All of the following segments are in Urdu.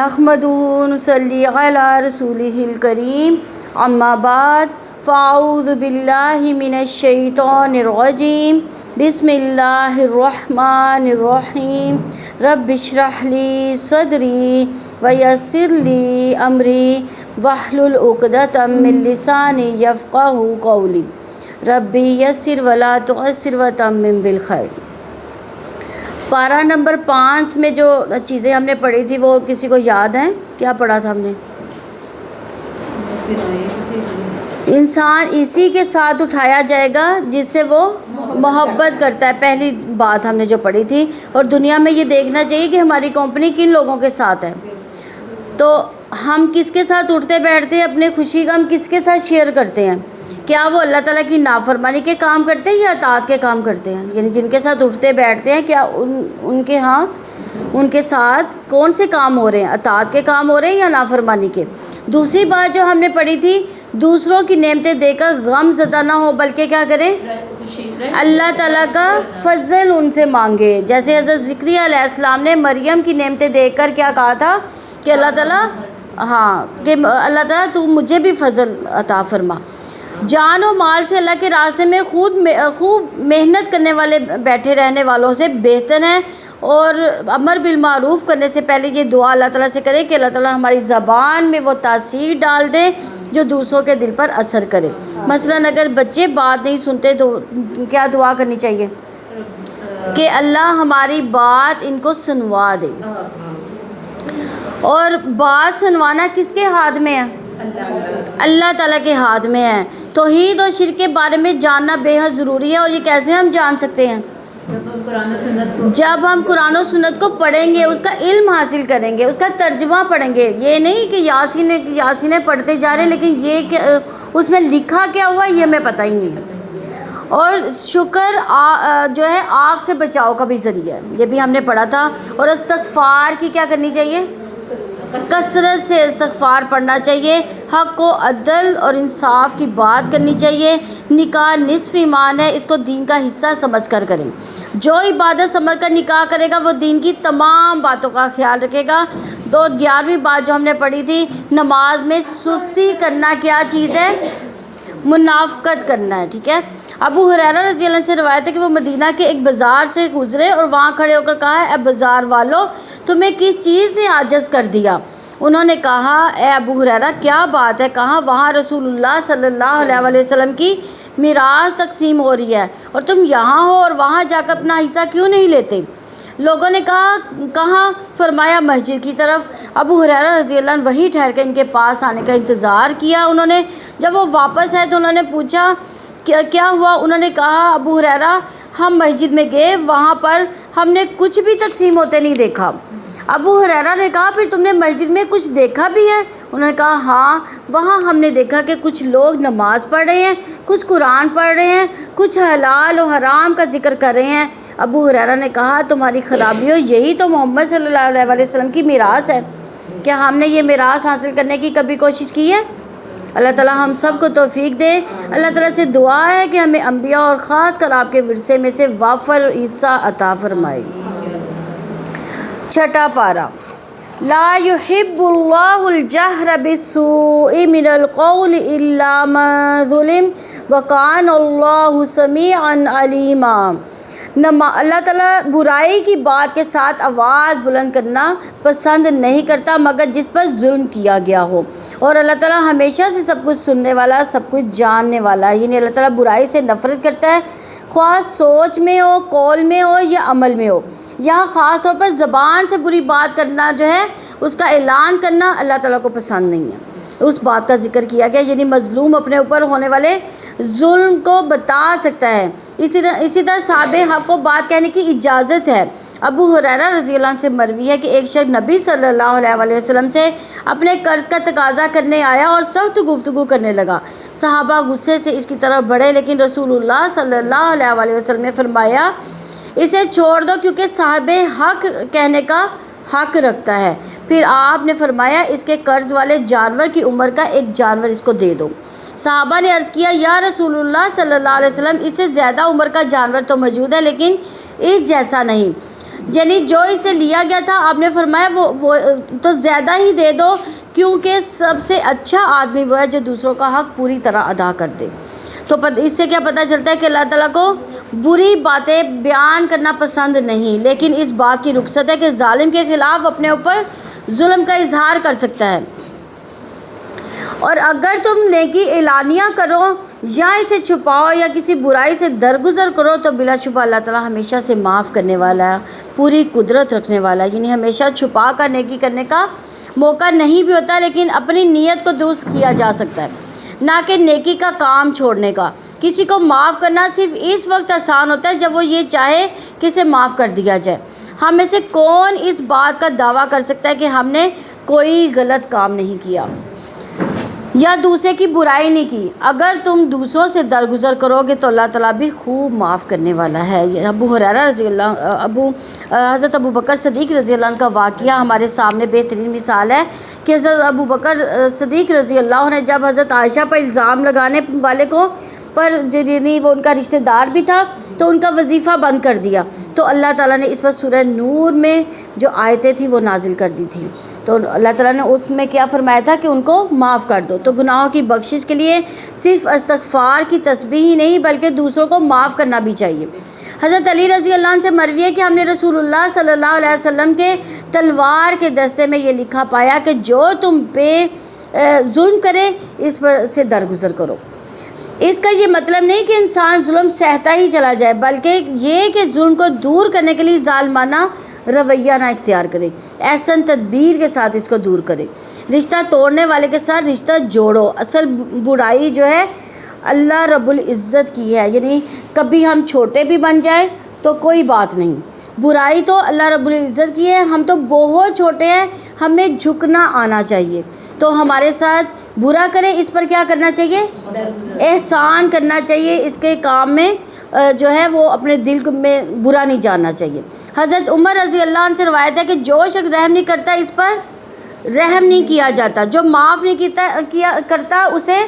نحمدہ ونصلی علی رسولہ الکریم اما بعد فاعوذ باللہ من الشیطان الرجیم بسم اللہ الرحمن الرحیم رب اشرح لی صدری ویسر لی امری واحلل عقدۃ من لسانی یفقہوا قولی ربی یسر ولا تعسر وتمم بالخیر۔ پارہ نمبر 5 میں جو چیزیں ہم نے پڑھی تھی وہ کسی کو یاد ہیں؟ کیا پڑھا تھا ہم نے؟ انسان اسی کے ساتھ اٹھایا جائے گا جس سے وہ محبت کرتا ہے، پہلی بات ہم نے جو پڑھی تھی۔ اور دنیا میں یہ دیکھنا چاہیے کہ ہماری کمپنی کن لوگوں کے ساتھ ہے، تو ہم کس کے ساتھ اٹھتے بیٹھتے ہیں، اپنے خوشی غم کس کے ساتھ شیئر کرتے ہیں، کیا وہ اللہ تعالیٰ کی نافرمانی کے کام کرتے ہیں یا اطاعت کے کام کرتے ہیں؟ یعنی جن کے ساتھ اٹھتے بیٹھتے ہیں کیا ان کے ہاں ان کے ساتھ کون سے کام ہو رہے ہیں، اطاعت کے کام ہو رہے ہیں یا نافرمانی کے؟ دوسری بات جو ہم نے پڑھی تھی، دوسروں کی نعمتیں دے کر غم زدہ نہ ہو بلکہ کیا کریں، اللہ تعالیٰ کا فضل ان سے مانگے۔ جیسے حضرت زکریا علیہ السلام نے مریم کی نعمتیں دیکھ کر کیا کہا تھا کہ اللہ تعالیٰ تو مجھے بھی فضل عطا فرما۔ جان و مال سے اللہ کے راستے میں خوب محنت کرنے والے بیٹھے رہنے والوں سے بہتر ہیں، اور امر بالمعروف کرنے سے پہلے یہ دعا اللہ تعالیٰ سے کرے کہ اللہ تعالیٰ ہماری زبان میں وہ تاثیر ڈال دے جو دوسروں کے دل پر اثر کرے۔ مثلاً اگر بچے بات نہیں سنتے تو کیا دعا کرنی چاہیے کہ اللہ ہماری بات ان کو سنوا دے۔ اور بات سنوانا کس کے ہاتھ میں ہے؟ اللہ تعالیٰ کے ہاتھ میں ہے۔ توحید اور شرک کے بارے میں جاننا بے حد ضروری ہے، اور یہ کیسے ہم جان سکتے ہیں؟ جب ہم قرآن و سنت کو پڑھیں گے، اس کا علم حاصل کریں گے، اس کا ترجمہ پڑھیں گے۔ یہ نہیں کہ یاسینیں پڑھتے جا رہے ہیں لیکن یہ کہ اس میں لکھا کیا ہوا یہ ہمیں پتہ ہی نہیں ہے۔ اور شکر جو ہے آگ سے بچاؤ کا بھی ذریعہ ہے، یہ بھی ہم نے پڑھا تھا۔ اور استغفار کی کیا کرنی چاہیے؟ کثرت سے استغفار پڑھنا چاہیے۔ حق و عدل اور انصاف کی بات کرنی چاہیے۔ نکاح نصف ایمان ہے، اس کو دین کا حصہ سمجھ کر کریں۔ جو عبادت سمجھ کر نکاح کرے گا وہ دین کی تمام باتوں کا خیال رکھے گا۔ 11ویں بات جو ہم نے پڑھی تھی، نماز میں سستی کرنا کیا چیز ہے؟ منافقت کرنا ہے، ٹھیک ہے۔ ابو ہریرہ رضی اللہ عنہ سے روایت ہے کہ وہ مدینہ کے ایک بازار سے گزرے اور وہاں کھڑے ہو کر کہا، اے بازار والو، تمہیں کس چیز نے عاجز کر دیا؟ انہوں نے کہا، اے ابو ہریرہ کیا بات ہے؟ کہا، وہاں رسول اللہ صلی اللہ علیہ وسلم کی میراث تقسیم ہو رہی ہے اور تم یہاں ہو اور وہاں جا کر اپنا حصہ کیوں نہیں لیتے؟ لوگوں نے کہا، کہاں؟ فرمایا مسجد کی طرف۔ ابو ہریرہ رضی اللہ عنہ وہیں ٹھہر کر ان کے پاس آنے کا انتظار کیا۔ انہوں نے جب وہ واپس آئے تو انہوں نے پوچھا کیا ہوا؟ انہوں نے کہا، ابو ہریرہ ہم مسجد میں گئے، وہاں پر ہم نے کچھ بھی تقسیم ہوتے نہیں دیکھا۔ ابو ہریرہ نے کہا، پھر تم نے مسجد میں کچھ دیکھا بھی ہے؟ انہوں نے کہا، ہاں، وہاں ہم نے دیکھا کہ کچھ لوگ نماز پڑھ رہے ہیں، کچھ قرآن پڑھ رہے ہیں، کچھ حلال و حرام کا ذکر کر رہے ہیں۔ ابو ہریرہ نے کہا، تمہاری خرابی ہو، یہی تو محمد صلی اللہ علیہ وسلم کی میراث ہے۔ کیا ہم نے یہ میراث حاصل کرنے کی کبھی کوشش کی ہے؟ اللہ تعالیٰ ہم سب کو توفیق دے۔ اللہ تعالیٰ سے دعا ہے کہ ہمیں انبیاء اور خاص کر آپ کے ورثے میں سے وافر حصہ عطا فرمائے۔ 6واں پارہ، لا يحب اللہ الجہر بالسوء من القول الا من ظلم وکان اللہ سمیعا علیما۔ اللہ تعالیٰ برائی کی بات کے ساتھ آواز بلند کرنا پسند نہیں کرتا مگر جس پر ظلم کیا گیا ہو، اور اللہ تعالیٰ ہمیشہ سے سب کچھ سننے والا، سب کچھ جاننے والا ہے۔ یعنی اللہ تعالیٰ برائی سے نفرت کرتا ہے، خواہ سوچ میں ہو، قول میں ہو یا عمل میں ہو۔ یہاں خاص طور پر زبان سے بری بات کرنا جو ہے، اس کا اعلان کرنا اللہ تعالیٰ کو پسند نہیں ہے۔ اس بات کا ذکر کیا گیا، یعنی مظلوم اپنے اوپر ہونے والے ظلم کو بتا سکتا ہے۔ اسی طرح صاحب حق کو بات کہنے کی اجازت ہے۔ ابو ہریرہ رضی اللہ عنہ سے مروی ہے کہ ایک شخص نبی صلی اللہ علیہ وسلم سے اپنے قرض کا تقاضا کرنے آیا اور سخت گفتگو کرنے لگا۔ صحابہ غصے سے اس کی طرف بڑھے، لیکن رسول اللہ صلی اللہ علیہ وسلم نے فرمایا، اسے چھوڑ دو کیونکہ صاحب حق کہنے کا حق رکھتا ہے۔ پھر آپ نے فرمایا، اس کے قرض والے جانور کی عمر کا ایک جانور اس کو دے دو۔ صحابہ نے عرض کیا، یا رسول اللہ صلی اللہ علیہ وسلم، اس سے زیادہ عمر کا جانور تو موجود ہے لیکن اس جیسا نہیں۔ یعنی جو اسے لیا گیا تھا آپ نے فرمایا وہ تو زیادہ ہی دے دو، کیونکہ سب سے اچھا آدمی وہ ہے جو دوسروں کا حق پوری طرح ادا کر دے۔ تو اس سے کیا پتہ چلتا ہے کہ اللہ تعالیٰ کو بری باتیں بیان کرنا پسند نہیں، لیکن اس بات کی رخصت ہے کہ ظالم کے خلاف اپنے اوپر ظلم کا اظہار کر سکتا ہے۔ اور اگر تم نیکی اعلانیہ کرو یا اسے چھپاؤ یا کسی برائی سے درگزر کرو تو بلا شبہ اللہ تعالیٰ ہمیشہ سے معاف کرنے والا ہے، پوری قدرت رکھنے والا ہے۔ یعنی ہمیشہ چھپا کر نیکی کرنے کا موقع نہیں بھی ہوتا، لیکن اپنی نیت کو درست کیا جا سکتا ہے، نہ کہ نیکی کا کام چھوڑنے کا۔ کسی کو معاف کرنا صرف اس وقت آسان ہوتا ہے جب وہ یہ چاہے کہ اسے معاف کر دیا جائے۔ ہم میں سے کون اس بات کا دعویٰ کر سکتا ہے کہ ہم نے کوئی غلط کام نہیں کیا یا دوسرے کی برائی نہیں کی؟ اگر تم دوسروں سے درگزر کرو گے تو اللہ تعالیٰ بھی خوب معاف کرنے والا ہے۔ حضرت ابو بکر صدیق رضی اللہ عنہ کا واقعہ ہمارے سامنے بہترین مثال ہے کہ حضرت ابو بکر صدیق رضی اللہ عنہ نے جب حضرت عائشہ پر الزام لگانے والے کو پر یعنی وہ ان کا رشتہ دار بھی تھا تو ان کا وظیفہ بند کر دیا، تو اللہ تعالیٰ نے اس پر سورہ نور میں جو آیتیں تھیں وہ نازل کر دی تھی۔ تو اللہ تعالیٰ نے اس میں کیا فرمایا تھا کہ ان کو معاف کر دو۔ تو گناہوں کی بخشش کے لیے صرف استغفار کی تسبیح ہی نہیں بلکہ دوسروں کو معاف کرنا بھی چاہیے۔ حضرت علی رضی اللہ عنہ سے مروی ہے کہ ہم نے رسول اللہ صلی اللہ علیہ وسلم کے تلوار کے دستے میں یہ لکھا پایا کہ جو تم پہ ظلم کرے اس پر سے درگزر کرو۔ اس کا یہ مطلب نہیں کہ انسان ظلم سہتا ہی چلا جائے، بلکہ یہ کہ ظلم کو دور کرنے کے لیے ظالمانہ رویہ نہ اختیار کرے، احسن تدبیر کے ساتھ اس کو دور کرے۔ رشتہ توڑنے والے کے ساتھ رشتہ جوڑو۔ اصل برائی جو ہے اللہ رب العزت کی ہے، یعنی کبھی ہم چھوٹے بھی بن جائیں تو کوئی بات نہیں، برائی تو اللہ رب العزت کی ہے، ہم تو بہت چھوٹے ہیں، ہمیں جھکنا آنا چاہیے۔ تو ہمارے ساتھ برا کرے اس پر کیا کرنا چاہیے؟ احسان کرنا چاہیے، اس کے کام میں جو ہے وہ اپنے دل میں برا نہیں جاننا چاہیے۔ حضرت عمر رضی اللہ عنہ سے روایت ہے کہ جو شخص رحم نہیں کرتا اس پر رحم نہیں کیا جاتا، جو معاف نہیں کرتا اسے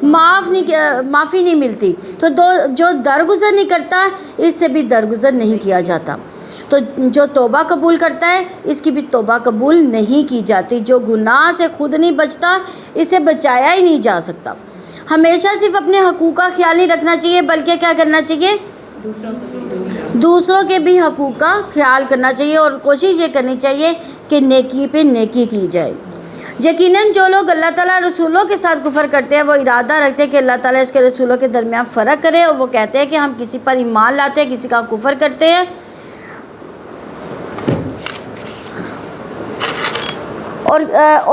معافی نہیں ملتی، تو جو درگزر نہیں کرتا اس سے بھی درگزر نہیں کیا جاتا، تو جو توبہ قبول کرتا ہے اس کی بھی توبہ قبول نہیں کی جاتی، جو گناہ سے خود نہیں بچتا اسے بچایا ہی نہیں جا سکتا۔ ہمیشہ صرف اپنے حقوق کا خیال نہیں رکھنا چاہیے بلکہ کیا کرنا چاہیے؟ دوسروں کے بھی حقوق کا خیال کرنا چاہیے، اور کوشش یہ کرنی چاہیے کہ نیکی پہ نیکی کی جائے۔ یقیناً جو لوگ اللہ تعالیٰ رسولوں کے ساتھ کفر کرتے ہیں وہ ارادہ رکھتے ہیں کہ اللہ تعالیٰ اس کے رسولوں کے درمیان فرق کرے، اور وہ کہتے ہیں کہ ہم کسی پر ایمان لاتے ہیں، کسی کا کفر کرتے ہیں، اور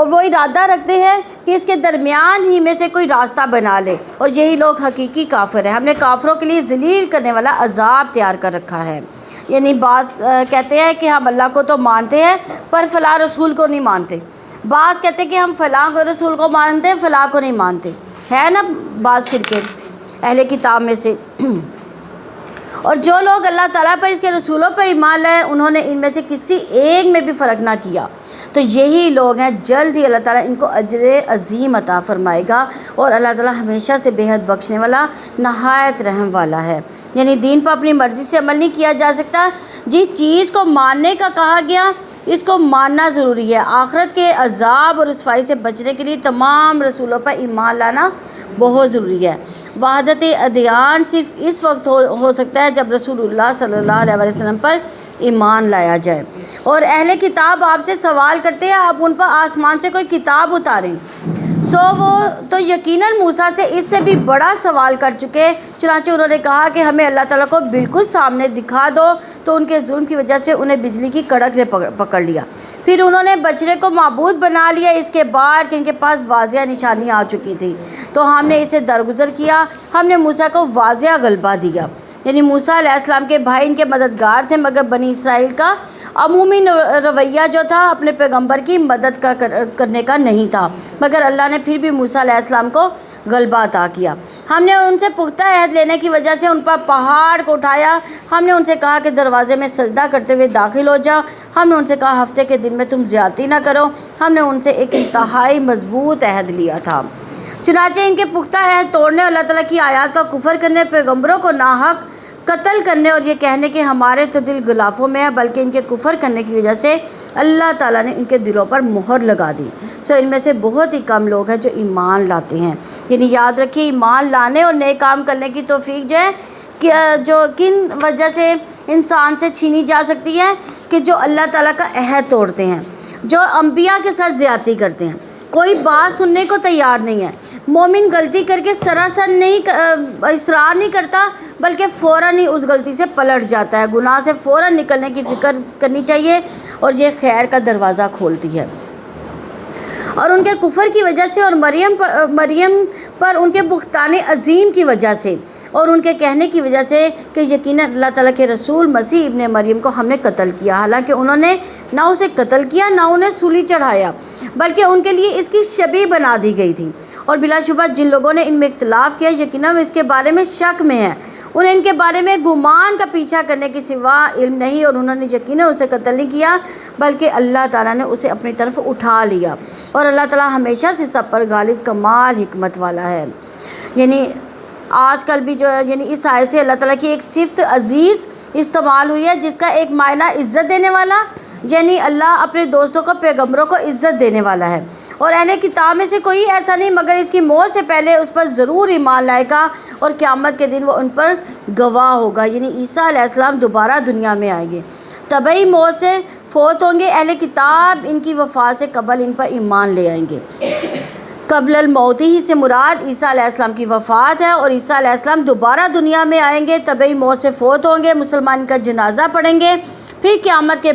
وہ ارادہ رکھتے ہیں کہ اس کے درمیان ہی میں سے کوئی راستہ بنا لے، اور یہی لوگ حقیقی کافر ہیں۔ ہم نے کافروں کے لیے ذلیل کرنے والا عذاب تیار کر رکھا ہے۔ یعنی بعض کہتے ہیں کہ ہم اللہ کو تو مانتے ہیں پر فلاں رسول کو نہیں مانتے، بعض کہتے ہیں کہ ہم فلاں رسول کو مانتے ہیں فلاں کو نہیں مانتے، ہے نا بعض فرقے اہل کتاب میں سے۔ اور جو لوگ اللہ تعالیٰ پر اس کے رسولوں پر ایمان لائے انہوں نے ان میں سے کسی ایک میں بھی فرق نہ کیا، تو یہی لوگ ہیں، جلد ہی اللہ تعالیٰ ان کو اجر عظیم عطا فرمائے گا، اور اللہ تعالیٰ ہمیشہ سے بے حد بخشنے والا نہایت رحم والا ہے۔ یعنی دین پر اپنی مرضی سے عمل نہیں کیا جا سکتا، جس چیز کو ماننے کا کہا گیا اس کو ماننا ضروری ہے۔ آخرت کے عذاب اور رسوائی سے بچنے کے لیے تمام رسولوں پر ایمان لانا بہت ضروری ہے۔ وحدت ادیان صرف اس وقت ہو سکتا ہے جب رسول اللہ صلی اللہ علیہ وسلم پر ایمان لایا جائے۔ اور اہل کتاب آپ سے سوال کرتے ہیں آپ ان پر آسمان سے کوئی کتاب اتاریں، وہ تو یقیناً موسیٰ سے اس سے بھی بڑا سوال کر چکے، چنانچہ انہوں نے کہا کہ ہمیں اللہ تعالیٰ کو بالکل سامنے دکھا دو، تو ان کے ظلم کی وجہ سے انہیں بجلی کی کڑک نے پکڑ لیا، پھر انہوں نے بچڑے کو معبود بنا لیا، اس کے بعد کہ ان کے پاس واضح نشانیاں آ چکی تھی، تو ہم نے اسے درگزر کیا، ہم نے موسیٰ کو واضح غلبہ دیا۔ یعنی موسیٰ علیہ السلام کے بھائی ان کے مددگار تھے، مگر بنی اسرائیل کا عمومی رویہ جو تھا اپنے پیغمبر کی مدد کرنے کا نہیں تھا، مگر اللہ نے پھر بھی موسیٰ علیہ السلام کو غلبہ عطا کیا۔ ہم نے ان سے پختہ عہد لینے کی وجہ سے ان پر پہاڑ کو اٹھایا، ہم نے ان سے کہا کہ دروازے میں سجدہ کرتے ہوئے داخل ہو جا، ہم نے ان سے کہا ہفتے کے دن میں تم زیادتی نہ کرو، ہم نے ان سے ایک انتہائی مضبوط عہد لیا تھا۔ چنانچہ ان کے پختہ عہد توڑنے، اللہ تعالیٰ کی آیات کا کفر کرنے، پیغمبروں کو ناحق قتل کرنے اور یہ کہنے کہ ہمارے تو دل غلافوں میں ہے، بلکہ ان کے کفر کرنے کی وجہ سے اللہ تعالیٰ نے ان کے دلوں پر مہر لگا دی۔ ان میں سے بہت ہی کم لوگ ہیں جو ایمان لاتے ہیں۔ یعنی یاد رکھیے، ایمان لانے اور نیک کام کرنے کی توفیق جو ہے کہ جو کن وجہ سے انسان سے چھینی جا سکتی ہے، کہ جو اللہ تعالیٰ کا عہد توڑتے ہیں، جو انبیاء کے ساتھ زیادتی کرتے ہیں، کوئی بات سننے کو تیار نہیں ہے۔ مومن غلطی کر کے سراسر اصرار نہیں کرتا، بلکہ فوراً ہی اس غلطی سے پلٹ جاتا ہے۔ گناہ سے فوراً نکلنے کی فکر کرنی چاہیے، اور یہ خیر کا دروازہ کھولتی ہے۔ اور ان کے کفر کی وجہ سے اور مریم پر ان کے بہتان عظیم کی وجہ سے اور ان کے کہنے کی وجہ سے کہ یقیناً اللہ تعالیٰ کے رسول مسیح ابن مریم کو ہم نے قتل کیا، حالانکہ انہوں نے نہ اسے قتل کیا نہ انہیں سولی چڑھایا، بلکہ ان کے لیے اس کی شبیہ بنا دی گئی تھی۔ اور بلا شبہ جن لوگوں نے ان میں اختلاف کیا، یقیناً اس کے بارے میں شک میں ہیں، انہیں ان کے بارے میں گمان کا پیچھا کرنے کے سوا علم نہیں، اور انہوں نے یقیناً اسے قتل نہیں کیا، بلکہ اللہ تعالیٰ نے اسے اپنی طرف اٹھا لیا، اور اللہ تعالیٰ ہمیشہ سے سب پر غالب کمال حکمت والا ہے۔ یعنی آج کل بھی جو ہے، یعنی اس آیت سے اللہ تعالیٰ کی ایک صفت عزیز استعمال ہوئی ہے، جس کا ایک معنی عزت دینے والا، یعنی اللہ اپنے دوستوں کو، پیغمبروں کو عزت دینے والا ہے۔ اور اہل کتاب میں سے کوئی ایسا نہیں مگر اس کی موت سے پہلے اس پر ضرور ایمان لائے گا، اور قیامت کے دن وہ ان پر گواہ ہوگا۔ یعنی عیسیٰ علیہ السلام دوبارہ دنیا میں آئیں گے، طبعی موت سے فوت ہوں گے۔ اہل کتاب ان کی وفات سے قبل ان پر ایمان لے آئیں گے۔ قبل الموت ہی سے مراد عیسیٰ علیہ السلام کی وفات ہے، اور عیسیٰ علیہ السلام دوبارہ دنیا میں آئیں گے، طبعی موت سے فوت ہوں گے، مسلمان کا جنازہ پڑھیں گے، پھر قیامت کے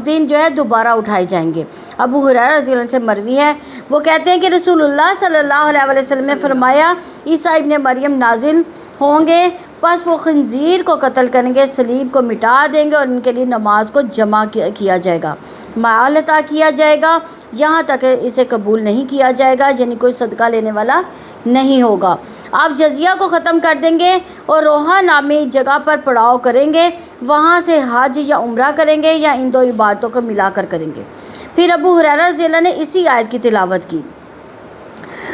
دن جو ہے دوبارہ اٹھائے جائیں گے۔ ابو ہریرہ رضی اللہ عنہ سے مروی ہے، وہ کہتے ہیں کہ رسول اللہ صلی اللہ علیہ وسلم نے فرمایا، عیسیٰ ابن مریم نازل ہوں گے، پس وہ خنزیر کو قتل کریں گے، صلیب کو مٹا دیں گے، اور ان کے لیے نماز کو جمع کیا جائے گا، مال عطا کیا جائے گا، یہاں تک کہ اسے قبول نہیں کیا جائے گا، یعنی کوئی صدقہ لینے والا نہیں ہوگا۔ آپ جزیہ کو ختم کر دیں گے اور روحا نامی جگہ پر پڑاؤ کریں گے، وہاں سے حج یا عمرہ کریں گے، یا ان دو عبادتوں کو ملا کر کریں گے۔ پھر ابو ہریرہ رضی اللہ نے اسی آیت کی تلاوت کی،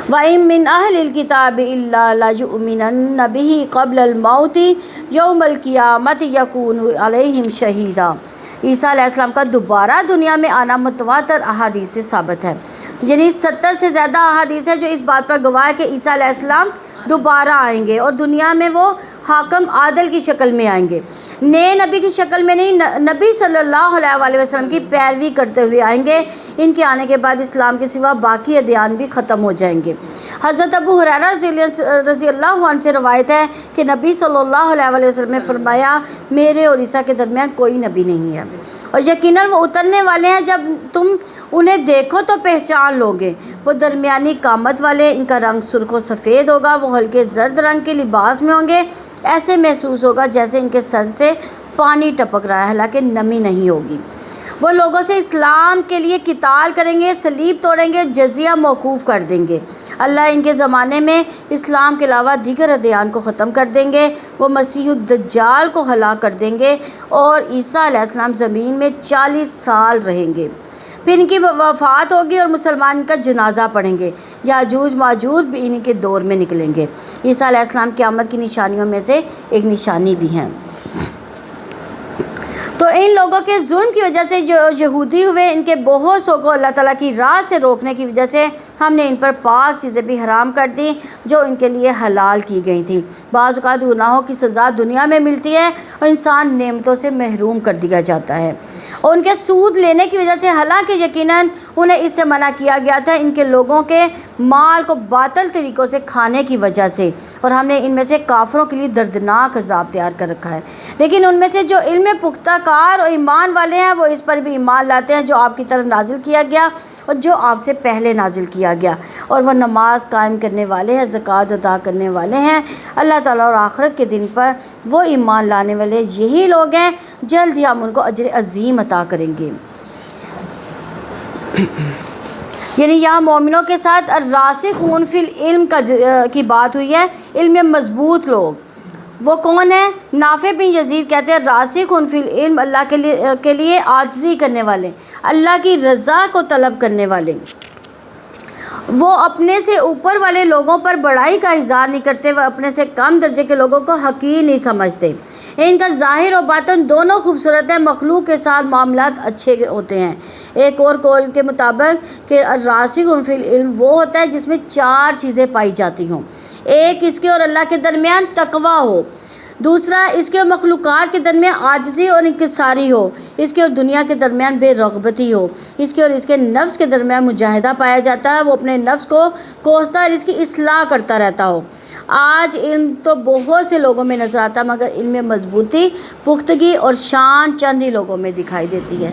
وَإِن مِّنْ أَهْلِ الْكِتَابِ إِلَّا لَيُؤْمِنَنَّ بِهِ قَبْلَ الْمَوْتِ يَوْمَ الْقِيَامَةِ يَكُونُ عَلَيْهِمْ شَهِيدًا۔ عیسیٰ علیہ السلام کا دوبارہ دنیا میں آنا متواتر احادیث سے ثابت ہے، یعنی 70 سے زیادہ احادیث ہے جو اس بات پر گواہ ہے کہ عیسیٰ علیہ السلام دوبارہ آئیں گے، اور دنیا میں وہ حاکم عادل کی شکل میں آئیں گے، نئے نبی کی شکل میں نہیں، نبی صلی اللہ علیہ وسلم کی پیروی کرتے ہوئے آئیں گے۔ ان کے آنے کے بعد اسلام کے سوا باقی ادیان بھی ختم ہو جائیں گے۔ حضرت ابو ہریرہ رضی اللہ عنہ سے روایت ہے کہ نبی صلی اللہ علیہ وسلم نے فرمایا، میرے اور عیسیٰ کے درمیان کوئی نبی نہیں ہے، اور یقیناً وہ اترنے والے ہیں، جب تم انہیں دیکھو تو پہچان لوگے، وہ درمیانی قامت والے، ان کا رنگ سرخ و سفید ہوگا، وہ ہلکے زرد رنگ کے لباس میں ہوں گے، ایسے محسوس ہوگا جیسے ان کے سر سے پانی ٹپک رہا ہے، حالانکہ نمی نہیں ہوگی۔ وہ لوگوں سے اسلام کے لیے قتال کریں گے، صلیب توڑیں گے، جزیہ موقوف کر دیں گے۔ اللہ ان کے زمانے میں اسلام کے علاوہ دیگر ادیان کو ختم کر دیں گے، وہ مسیح الدجال کو ہلاک کر دیں گے، اور عیسیٰ علیہ السلام زمین میں 40 سال رہیں گے، پھر ان کی وفات ہوگی اور مسلمان ان کا جنازہ پڑھیں گے، یاجوج ماجوج بھی ان کے دور میں نکلیں گے۔ عیسیٰ علیہ السلام قیامت کی نشانیوں میں سے ایک نشانی بھی ہیں۔ تو ان لوگوں کے ظلم کی وجہ سے جو یہودی ہوئے، ان کے بہت سو کو اللہ تعالیٰ کی راہ سے روکنے کی وجہ سے ہم نے ان پر پاک چیزیں بھی حرام کر دیں جو ان کے لیے حلال کی گئی تھیں۔ بعض اوقات گناہوں کی سزا دنیا میں ملتی ہے اور انسان نعمتوں سے محروم کر دیا جاتا ہے، اور ان کے سود لینے کی وجہ سے، حالانکہ یقیناً انہیں اس سے منع کیا گیا تھا، ان کے لوگوں کے مال کو باطل طریقوں سے کھانے کی وجہ سے، اور ہم نے ان میں سے کافروں کے لیے دردناک عذاب تیار کر رکھا ہے۔ لیکن ان میں سے جو علم پختہ کار اور ایمان والے ہیں، وہ اس پر بھی ایمان لاتے ہیں جو آپ کی طرف نازل کیا گیا اور جو آپ سے پہلے نازل کیا گیا، اور وہ نماز قائم کرنے والے ہیں، زکوٰۃ ادا کرنے والے ہیں۔ اللہ تعالیٰ اور آخرت کے دن پر وہ ایمان لانے والے یہی لوگ ہیں، جلد ہی ہم ان کو اجر عظیم عطا کریں گے۔ یعنی یہاں مومنوں کے ساتھ الراسخون فی العلم کی بات ہوئی ہے، علم میں مضبوط لوگ۔ وہ کون ہیں؟ نافع بن یزید کہتے ہیں راسخون فی العلم، اللہ کے لیے عاجزی کرنے والے، اللہ کی رضا کو طلب کرنے والے۔ وہ اپنے سے اوپر والے لوگوں پر بڑائی کا اظہار نہیں کرتے، وہ اپنے سے کم درجے کے لوگوں کو حقیر نہیں سمجھتے۔ ان کا ظاہر و باطن دونوں خوبصورت ہیں، مخلوق کے ساتھ معاملات اچھے ہوتے ہیں۔ ایک اور قول کے مطابق کہ الراسخون فی العلم وہ ہوتا ہے جس میں 4 چیزیں پائی جاتی ہوں۔ ایک، اس کے اور اللہ کے درمیان تقوی ہو۔ دوسرا، اس کے اور مخلوقات کے درمیان عاجزی اور انکساری ہو۔ اس کے اور دنیا کے درمیان بے رغبتی ہو۔ اس کے اور اس کے نفس کے درمیان مجاہدہ پایا جاتا ہے، وہ اپنے نفس کو کوستا اور اس کی اصلاح کرتا رہتا ہو۔ آج علم تو بہت سے لوگوں میں نظر آتا ہے، مگر علم میں مضبوطی، پختگی اور شان چند ہی لوگوں میں دکھائی دیتی ہے۔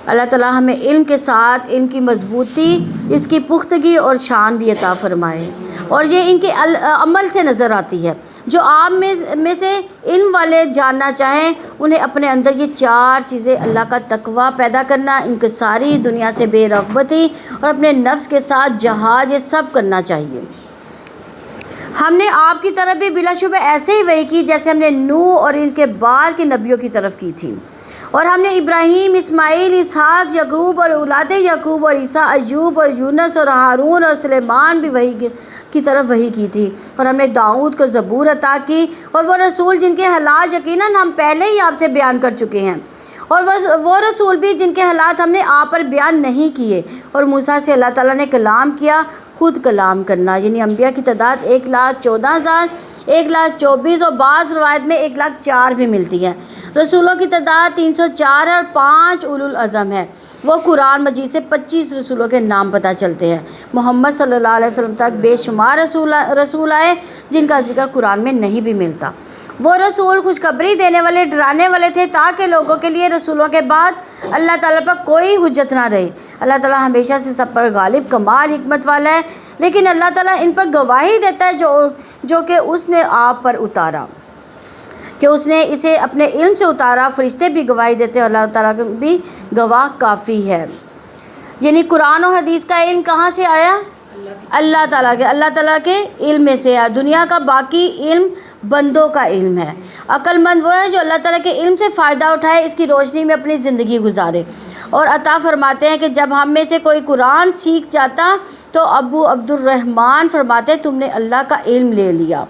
اللہ تعالیٰ ہمیں علم کے ساتھ علم کی مضبوطی، اس کی پختگی اور شان بھی عطا فرمائے، اور یہ ان کے عمل سے نظر آتی ہے۔ جو آپ میں سے علم والے جاننا چاہیں، انہیں اپنے اندر یہ 4 چیزیں، اللہ کا تقوی پیدا کرنا، انکساری، دنیا سے بے رغبتی اور اپنے نفس کے ساتھ جہاد، یہ سب کرنا چاہیے۔ ہم نے آپ کی طرف بھی بلا شبہ ایسے ہی وحی کی جیسے ہم نے نوح اور ان کے بعد کے نبیوں کی طرف کی تھی، اور ہم نے ابراہیم، اسماعیل، اسحاق، یعقوب اور اولاد یعقوب اور عیسیٰ، ایوب اور یونس اور ہارون اور سلیمان بھی وحی کی طرف وحی کی تھی، اور ہم نے داؤد کو زبور عطا کی، اور وہ رسول جن کے حالات یقیناً ہم پہلے ہی آپ سے بیان کر چکے ہیں، اور وہ رسول بھی جن کے حالات ہم نے آپ پر بیان نہیں کیے۔ اور موسیٰ سے اللہ تعالیٰ نے کلام کیا، خود کلام کرنا، یعنی انبیاء کی تعداد 1,14,000، 1,24,000 اور بعض روایت میں 1,04,000 بھی ملتی ہے۔ رسولوں کی تعداد 304 ہے اور 5 اولو العزم ہے۔ وہ قرآن مجید سے 25 رسولوں کے نام پتہ چلتے ہیں۔ محمد صلی اللہ علیہ وسلم تک بے شمار رسول آئے جن کا ذکر قرآن میں نہیں بھی ملتا۔ وہ رسول خوشخبری دینے والے، ڈرانے والے تھے، تاکہ لوگوں کے لیے رسولوں کے بعد اللہ تعالیٰ پر کوئی حجت نہ رہے۔ اللہ تعالیٰ ہمیشہ سے سب پر غالب، کمال حکمت والا ہے، لیکن اللہ تعالیٰ ان پر گواہی دیتا ہے جو کہ اس نے آپ پر اتارا، کہ اس نے اسے اپنے علم سے اتارا۔ فرشتے بھی گواہی دیتے ہیں، اللہ تعالیٰ بھی گواہ کافی ہے۔ یعنی قرآن و حدیث کا علم کہاں سے آیا؟ اللہ تعالیٰ کے علم میں سے ہے۔ دنیا کا باقی علم بندوں کا علم ہے۔ عقل مند وہ ہے جو اللہ تعالیٰ کے علم سے فائدہ اٹھائے، اس کی روشنی میں اپنی زندگی گزارے۔ اور عطا فرماتے ہیں کہ جب ہم میں سے کوئی قرآن سیکھ جاتا تو ابو عبد الرحمن فرماتے تم نے اللہ کا علم لے لیا،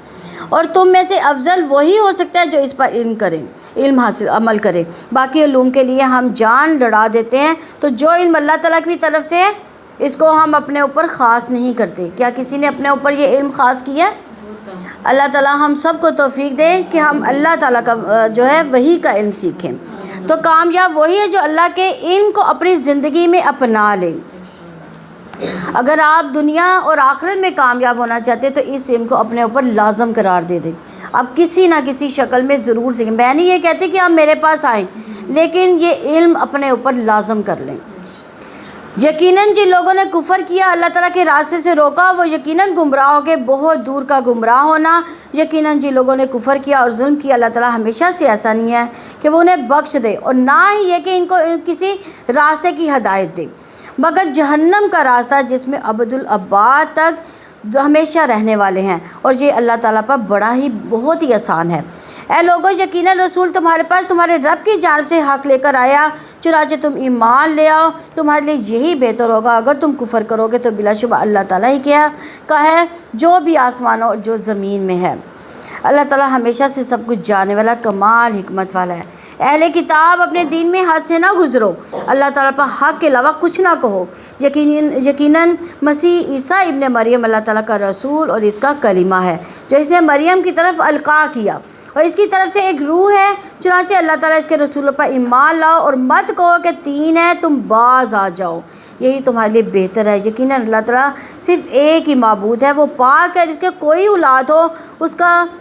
اور تم میں سے افضل وہی ہو سکتا ہے جو اس پر علم حاصل عمل کرے۔ باقی علوم کے لیے ہم جان لڑا دیتے ہیں، تو جو علم اللہ تعالیٰ کی طرف سے ہے اس کو ہم اپنے اوپر خاص نہیں کرتے۔ کیا کسی نے اپنے اوپر یہ علم خاص کیا ہے؟ اللہ تعالیٰ ہم سب کو توفیق دے کہ ہم اللہ تعالیٰ کا جو ہے وہی کا علم سیکھیں۔ تو کامیاب وہی ہے جو اللہ کے علم کو اپنی زندگی میں اپنا لے۔ اگر آپ دنیا اور آخرت میں کامیاب ہونا چاہتے ہیں تو اس علم کو اپنے اوپر لازم قرار دے دیں۔ اب کسی نہ کسی شکل میں ضرور سیکھیں۔ میں نہیں یہ کہتی کہ آپ میرے پاس آئیں، لیکن یہ علم اپنے اوپر لازم کر لیں۔ یقیناً جن لوگوں نے کفر کیا، اللہ تعالیٰ کے راستے سے روکا، وہ یقیناً گمراہ ہو گئے، بہت دور کا گمراہ ہونا۔ یقیناً جن لوگوں نے کفر کیا اور ظلم کیا، اللہ تعالیٰ ہمیشہ سے ایسا نہیں ہے کہ وہ انہیں بخش دے، اور نہ ہی یہ کہ ان کو کسی راستے کی ہدایت دے، مگر جہنم کا راستہ جس میں ابد الاباد تک ہمیشہ رہنے والے ہیں، اور یہ اللہ تعالیٰ پر بہت ہی آسان ہے۔ اے لوگو، یقیناً رسول تمہارے پاس تمہارے رب کی جانب سے حق لے کر آیا، چنانچہ تم ایمان لے آؤ، تمہارے لیے یہی بہتر ہوگا۔ اگر تم کفر کرو گے تو بلا شبہ اللہ تعالیٰ ہی کا ہے جو بھی آسمانوں اور جو زمین میں ہے۔ اللہ تعالیٰ ہمیشہ سے سب کچھ جاننے والا، کمال حکمت والا ہے۔ اہل کتاب، اپنے دین میں حد سے نہ گزرو، اللہ تعالیٰ پر حق کے علاوہ کچھ نہ کہو۔ یقیناً مسیح عیسیٰ ابن مریم اللہ تعالیٰ کا رسول اور اس کا کلمہ ہے، جو اس نے مریم کی طرف القاء کیا، اور اس کی طرف سے ایک روح ہے۔ چنانچہ اللہ تعالیٰ اس کے رسولوں پر ایمان لاؤ، اور مت کہو کہ 3 ہیں، تم باز آ جاؤ، یہی تمہارے لیے بہتر ہے۔ یقیناً اللہ تعالیٰ صرف ایک ہی معبود ہے، وہ پاک ہے، جس کے کوئی اولاد ہو،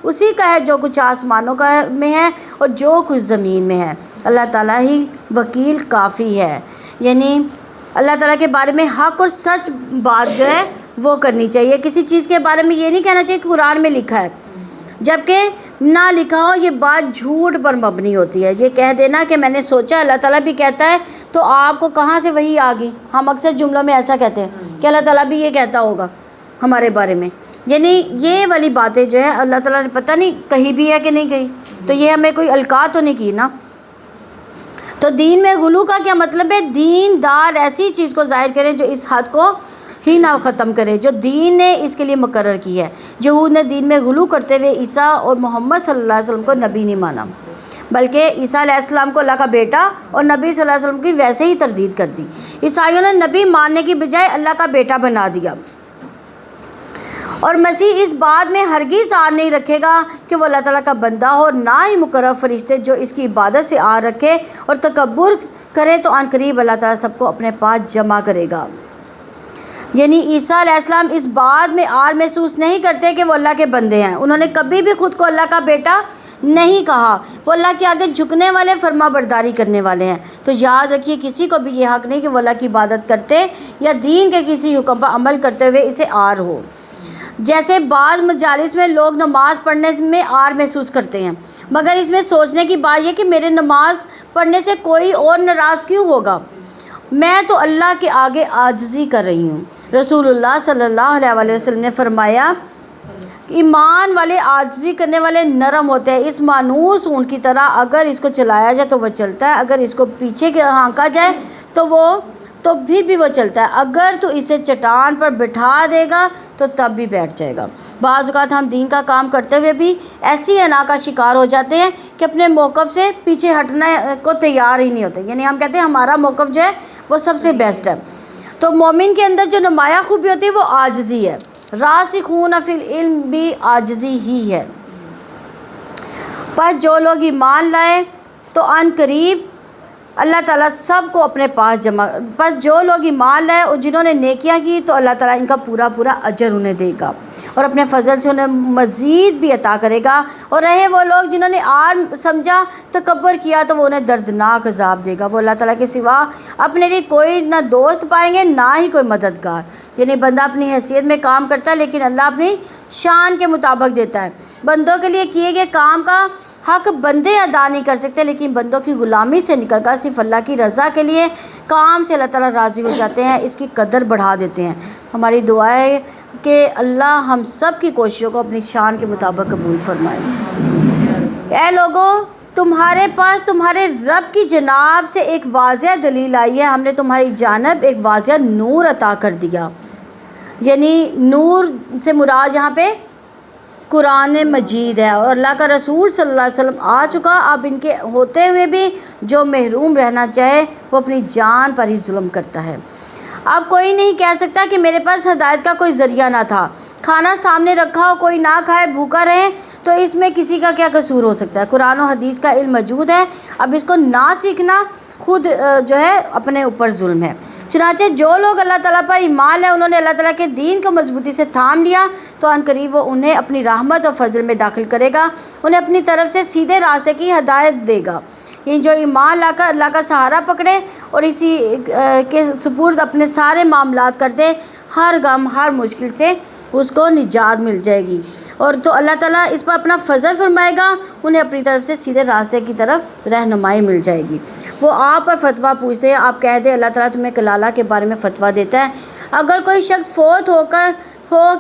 اسی کا ہے جو کچھ آسمانوں میں ہے اور جو کچھ زمین میں ہے۔ اللہ تعالیٰ ہی وکیل کافی ہے۔ یعنی اللہ تعالیٰ کے بارے میں حق اور سچ بات جو ہے وہ کرنی چاہیے۔ کسی چیز کے بارے میں یہ نہیں کہنا چاہیے کہ قرآن میں لکھا ہے، جبکہ نہ لکھا ہو، یہ بات جھوٹ پر مبنی ہوتی ہے۔ یہ کہہ دینا کہ میں نے سوچا، اللہ تعالیٰ بھی کہتا ہے، تو آپ کو کہاں سے وہی آ گئی؟ ہم اکثر جملوں میں ایسا کہتے ہیں کہ اللہ تعالیٰ بھی یہ کہتا ہوگا ہمارے بارے میں، یعنی یہ والی باتیں جو ہے اللہ تعالیٰ نے پتہ نہیں کہی بھی ہے کہ نہیں کہی، تو یہ ہمیں کوئی القاء تو نہیں کی نا۔ تو دین میں غلو کا کیا مطلب ہے؟ دین دار ایسی چیز کو ظاہر کریں جو اس حد کو ہی نہ ختم کرے جو دین نے اس کے لیے مقرر کی ہے۔ یہود نے دین میں غلو کرتے ہوئے عیسیٰ اور محمد صلی اللہ علیہ وسلم کو نبی نہیں مانا۔ بلکہ عیسیٰ علیہ السلام کو اللہ کا بیٹا اور نبی صلی اللہ علیہ وسلم کی ویسے ہی تردید کر دی۔ عیسائیوں نے نبی ماننے کی بجائے اللہ کا بیٹا بنا دیا، اور مسیح اس بات میں ہرگز آر نہیں رکھے گا کہ وہ اللہ تعالیٰ کا بندہ ہو، اور نہ ہی مقرب فرشتے جو اس کی عبادت سے آر رکھے اور تکبر کرے تو عن قریب اللہ تعالیٰ سب کو اپنے پاس جمع کرے گا۔ یعنی عیسیٰ علیہ السلام اس بات میں آر محسوس نہیں کرتے کہ وہ اللہ کے بندے ہیں، انہوں نے کبھی بھی خود کو اللہ کا بیٹا نہیں کہا، وہ اللہ کے آگے جھکنے والے، فرما برداری کرنے والے ہیں۔ تو یاد رکھیے کسی کو بھی یہ حق نہیں کہ وہ اللہ کی عبادت کرتے یا دین کے کسی حکم پر عمل کرتے ہوئے اسے آر ہو۔ جیسے بعض مجالس میں لوگ نماز پڑھنے میں آر محسوس کرتے ہیں، مگر اس میں سوچنے کی بات یہ کہ میرے نماز پڑھنے سے کوئی اور ناراض کیوں ہوگا، میں تو اللہ کے آگے عاجزی کر رہی ہوں۔ رسول اللہ صلی اللہ علیہ وسلم نے فرمایا ایمان والے عاجزی کرنے والے نرم ہوتے ہیں، اس مانوس اونٹ کی طرح، اگر اس کو چلایا جائے تو وہ چلتا ہے، اگر اس کو پیچھے ہانکا جائے تو پھر بھی وہ چلتا ہے، اگر تو اسے چٹان پر بٹھا دے گا تو تب بھی بیٹھ جائے گا۔ بعض اوقات ہم دین کا کام کرتے ہوئے بھی ایسی انا کا شکار ہو جاتے ہیں کہ اپنے موقف سے پیچھے ہٹنے کو تیار ہی نہیں ہوتے، یعنی ہم کہتے ہیں ہمارا موقف جو ہے وہ سب سے بیسٹ ہے۔ تو مومن کے اندر جو نمایاں خوبی ہوتی ہے وہ عاجزی ہے، راسخون فی العلم بھی عاجزی ہی ہے۔ پر جو لوگ ایمان لائے تو عن قریب اللہ تعالیٰ سب کو اپنے پاس جمع، بس جو لوگ ایمان لائے اور جنہوں نے نیکیاں کی تو اللہ تعالیٰ ان کا پورا اجر انہیں دے گا اور اپنے فضل سے انہیں مزید بھی عطا کرے گا، اور رہے وہ لوگ جنہوں نے آر سمجھا، تکبر کیا، تو وہ انہیں دردناک عذاب دے گا۔ وہ اللہ تعالیٰ کے سوا اپنے لیے کوئی نہ دوست پائیں گے نہ ہی کوئی مددگار، یعنی بندہ اپنی حیثیت میں کام کرتا ہے لیکن اللہ اپنی شان کے مطابق دیتا ہے۔ بندوں کے لیے کیے گئے کام کا حق بندے ادا نہیں کر سکتے، لیکن بندوں کی غلامی سے نکل کر صرف اللہ کی رضا کے لیے کام سے اللہ تعالیٰ راضی ہو جاتے ہیں، اس کی قدر بڑھا دیتے ہیں۔ ہماری دعا ہے کہ اللہ ہم سب کی کوششوں کو اپنی شان کے مطابق قبول فرمائے۔ اے لوگو، تمہارے پاس تمہارے رب کی جناب سے ایک واضح دلیل آئی ہے، ہم نے تمہاری جانب ایک واضح نور عطا کر دیا۔ یعنی نور سے مراد یہاں پہ قرآن مجید ہے، اور اللہ کا رسول صلی اللہ علیہ وسلم آ چکا۔ اب ان کے ہوتے ہوئے بھی جو محروم رہنا چاہے وہ اپنی جان پر ہی ظلم کرتا ہے۔ اب کوئی نہیں کہہ سکتا کہ میرے پاس ہدایت کا کوئی ذریعہ نہ تھا، کھانا سامنے رکھا ہو کوئی نہ کھائے بھوکا رہے تو اس میں کسی کا کیا قصور ہو سکتا ہے؟ قرآن و حدیث کا علم موجود ہے، اب اس کو نہ سیکھنا خود جو ہے اپنے اوپر ظلم ہے۔ چنانچہ جو لوگ اللہ تعالیٰ پر ایمان لائے، انہوں نے اللہ تعالیٰ کے دین کو مضبوطی سے تھام لیا، تو عن قریب وہ انہیں اپنی رحمت اور فضل میں داخل کرے گا، انہیں اپنی طرف سے سیدھے راستے کی ہدایت دے گا۔ یہ جو ایمان لا کر اللہ کا سہارا پکڑے اور اسی کے سپرد اپنے سارے معاملات کر دے، ہر غم ہر مشکل سے اس کو نجات مل جائے گی، اور تو اللہ تعالیٰ اس پر اپنا فضل فرمائے گا، انہیں اپنی طرف سے سیدھے راستے کی طرف رہنمائی مل جائے گی۔ وہ آپ پر فتویٰ پوچھتے ہیں، آپ کہہ دیں اللہ تعالیٰ تمہیں کلالہ کے بارے میں فتویٰ دیتا ہے۔ اگر کوئی شخص فوت ہو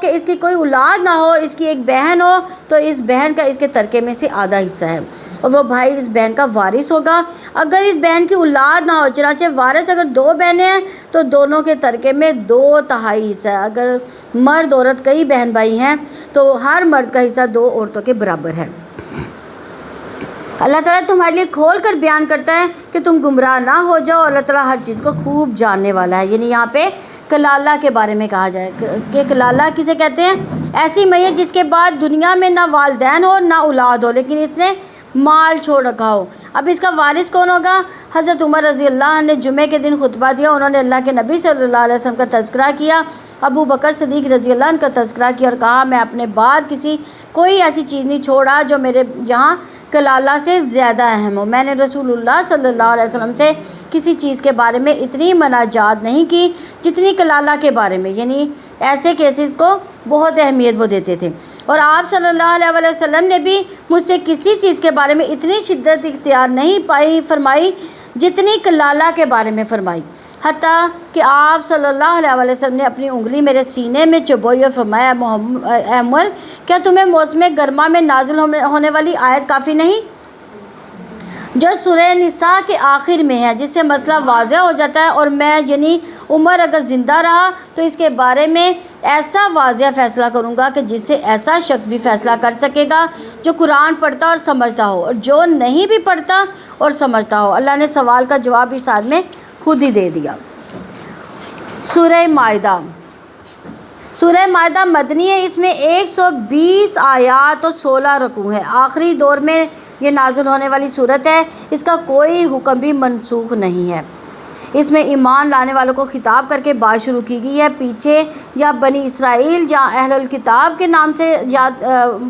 کہ اس کی کوئی اولاد نہ ہو، اس کی ایک بہن ہو، تو اس بہن کا اس کے ترکے میں سے آدھا حصہ ہے، اور وہ بھائی اس بہن کا وارث ہوگا۔ اگر اس بہن کی اولاد نہ ہو، چنانچہ وارث اگر دو بہنیں ہیں تو دونوں کے ترکے میں 2/3 حصہ ہے۔ اگر مرد عورت کئی بہن بھائی ہیں تو ہر مرد کا حصہ 2 عورتوں کے برابر ہے۔ اللہ تعالیٰ تمہارے لیے کھول کر بیان کرتا ہے کہ تم گمراہ نہ ہو جاؤ، اللہ تعالیٰ ہر چیز کو خوب جاننے والا ہے۔ یعنی یہاں پہ کلالہ کے بارے میں کہا جائے کہ کلالہ کسے کہتے ہیں؟ ایسی میت جس کے بعد دنیا میں نہ والدین ہو نہ اولاد ہو، لیکن اس نے مال چھوڑ رکھا ہو۔ اب اس کا وارث کون ہوگا؟ حضرت عمر رضی اللہ عنہ نے جمعے کے دن خطبہ دیا، انہوں نے اللہ کے نبی صلی اللہ علیہ وسلم کا تذکرہ کیا، ابو بکر صدیق رضی اللہ عنہ کا تذکرہ کیا، اور کہا میں اپنے بعد کوئی ایسی چیز نہیں چھوڑا جو میرے یہاں کلالہ سے زیادہ اہم ہو۔ میں نے رسول اللہ صلی اللہ علیہ وسلم سے کسی چیز کے بارے میں اتنی مناجات نہیں کی جتنی کلالہ کے بارے میں، یعنی ایسے کیسز کو بہت اہمیت وہ دیتے تھے۔ اور آپ صلی اللہ علیہ وسلم نے بھی مجھ سے کسی چیز کے بارے میں اتنی شدت اختیار نہیں فرمائی جتنی کلالہ کے بارے میں فرمائی، حتیٰ کہ آپ صلی اللہ علیہ وسلم نے اپنی انگلی میرے سینے میں چبوئی اور فرمایا اے عمر، کیا تمہیں موسم گرما میں نازل ہونے والی آیت کافی نہیں؟ جو سورہ نساء کے آخر میں ہے، جس سے مسئلہ واضح ہو جاتا ہے، اور میں یعنی عمر اگر زندہ رہا تو اس کے بارے میں ایسا واضح فیصلہ کروں گا کہ جس سے ایسا شخص بھی فیصلہ کر سکے گا جو قرآن پڑھتا اور سمجھتا ہو، اور جو نہیں بھی پڑھتا اور سمجھتا ہو۔ اللہ نے سوال کا جواب اس آیت میں خود ہی دے دیا۔ سورہ مائدہ، سورہ مائدہ مدنی ہے، اس میں 120 آیات اور 16 رکوع ہے۔ آخری دور میں یہ نازل ہونے والی صورت ہے، اس کا کوئی حکم بھی منسوخ نہیں ہے۔ اس میں ایمان لانے والوں کو خطاب کر کے بات شروع کی گئی ہے۔ پیچھے یا بنی اسرائیل جہاں اہل الکتاب کے نام سے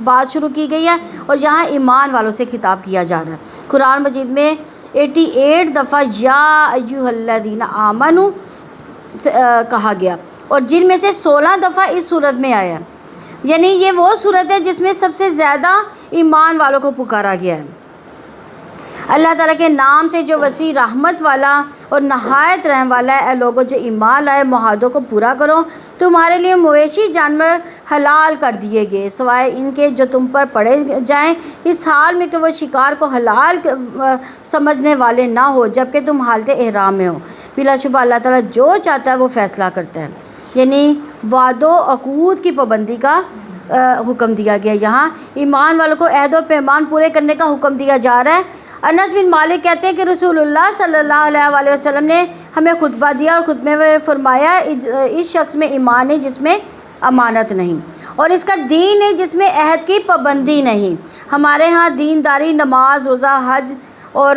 بات شروع کی گئی ہے، اور یہاں ایمان والوں سے خطاب کیا جا رہا ہے۔ قرآن مجید میں 88 دفعہ یا ایھا الذین آمنوا کہا گیا، اور جن میں سے 16 دفعہ اس صورت میں آیا ہے، یعنی یہ وہ صورت ہے جس میں سب سے زیادہ ایمان والوں کو پکارا گیا ہے۔ اللہ تعالیٰ کے نام سے جو وسیع رحمت والا اور نہایت رحم والا ہے، اے لوگوں جو ایمان لائے، معاہدوں کو پورا کرو، تمہارے لیے مویشی جانور حلال کر دیے گئے سوائے ان کے جو تم پر پڑے جائیں، اس حال میں کہ وہ شکار کو حلال سمجھنے والے نہ ہو جبکہ تم حالت احرام میں ہو۔ بلا شبہ اللہ تعالیٰ جو چاہتا ہے وہ فیصلہ کرتا ہے، یعنی وعد و عقود کی پابندی کا حکم دیا گیا۔ یہاں ایمان والوں کو عہد و پیمان پورے کرنے کا حکم دیا جا رہا ہے۔ انس بن مالک کہتے ہیں کہ رسول اللہ صلی اللہ علیہ وآلہ وسلم نے ہمیں خطبہ دیا، اور خطبے میں فرمایا اس شخص میں ایمان ہے جس میں امانت نہیں، اور اس کا دین ہے جس میں عہد کی پابندی نہیں۔ ہمارے ہاں دینداری نماز، روزہ، حج اور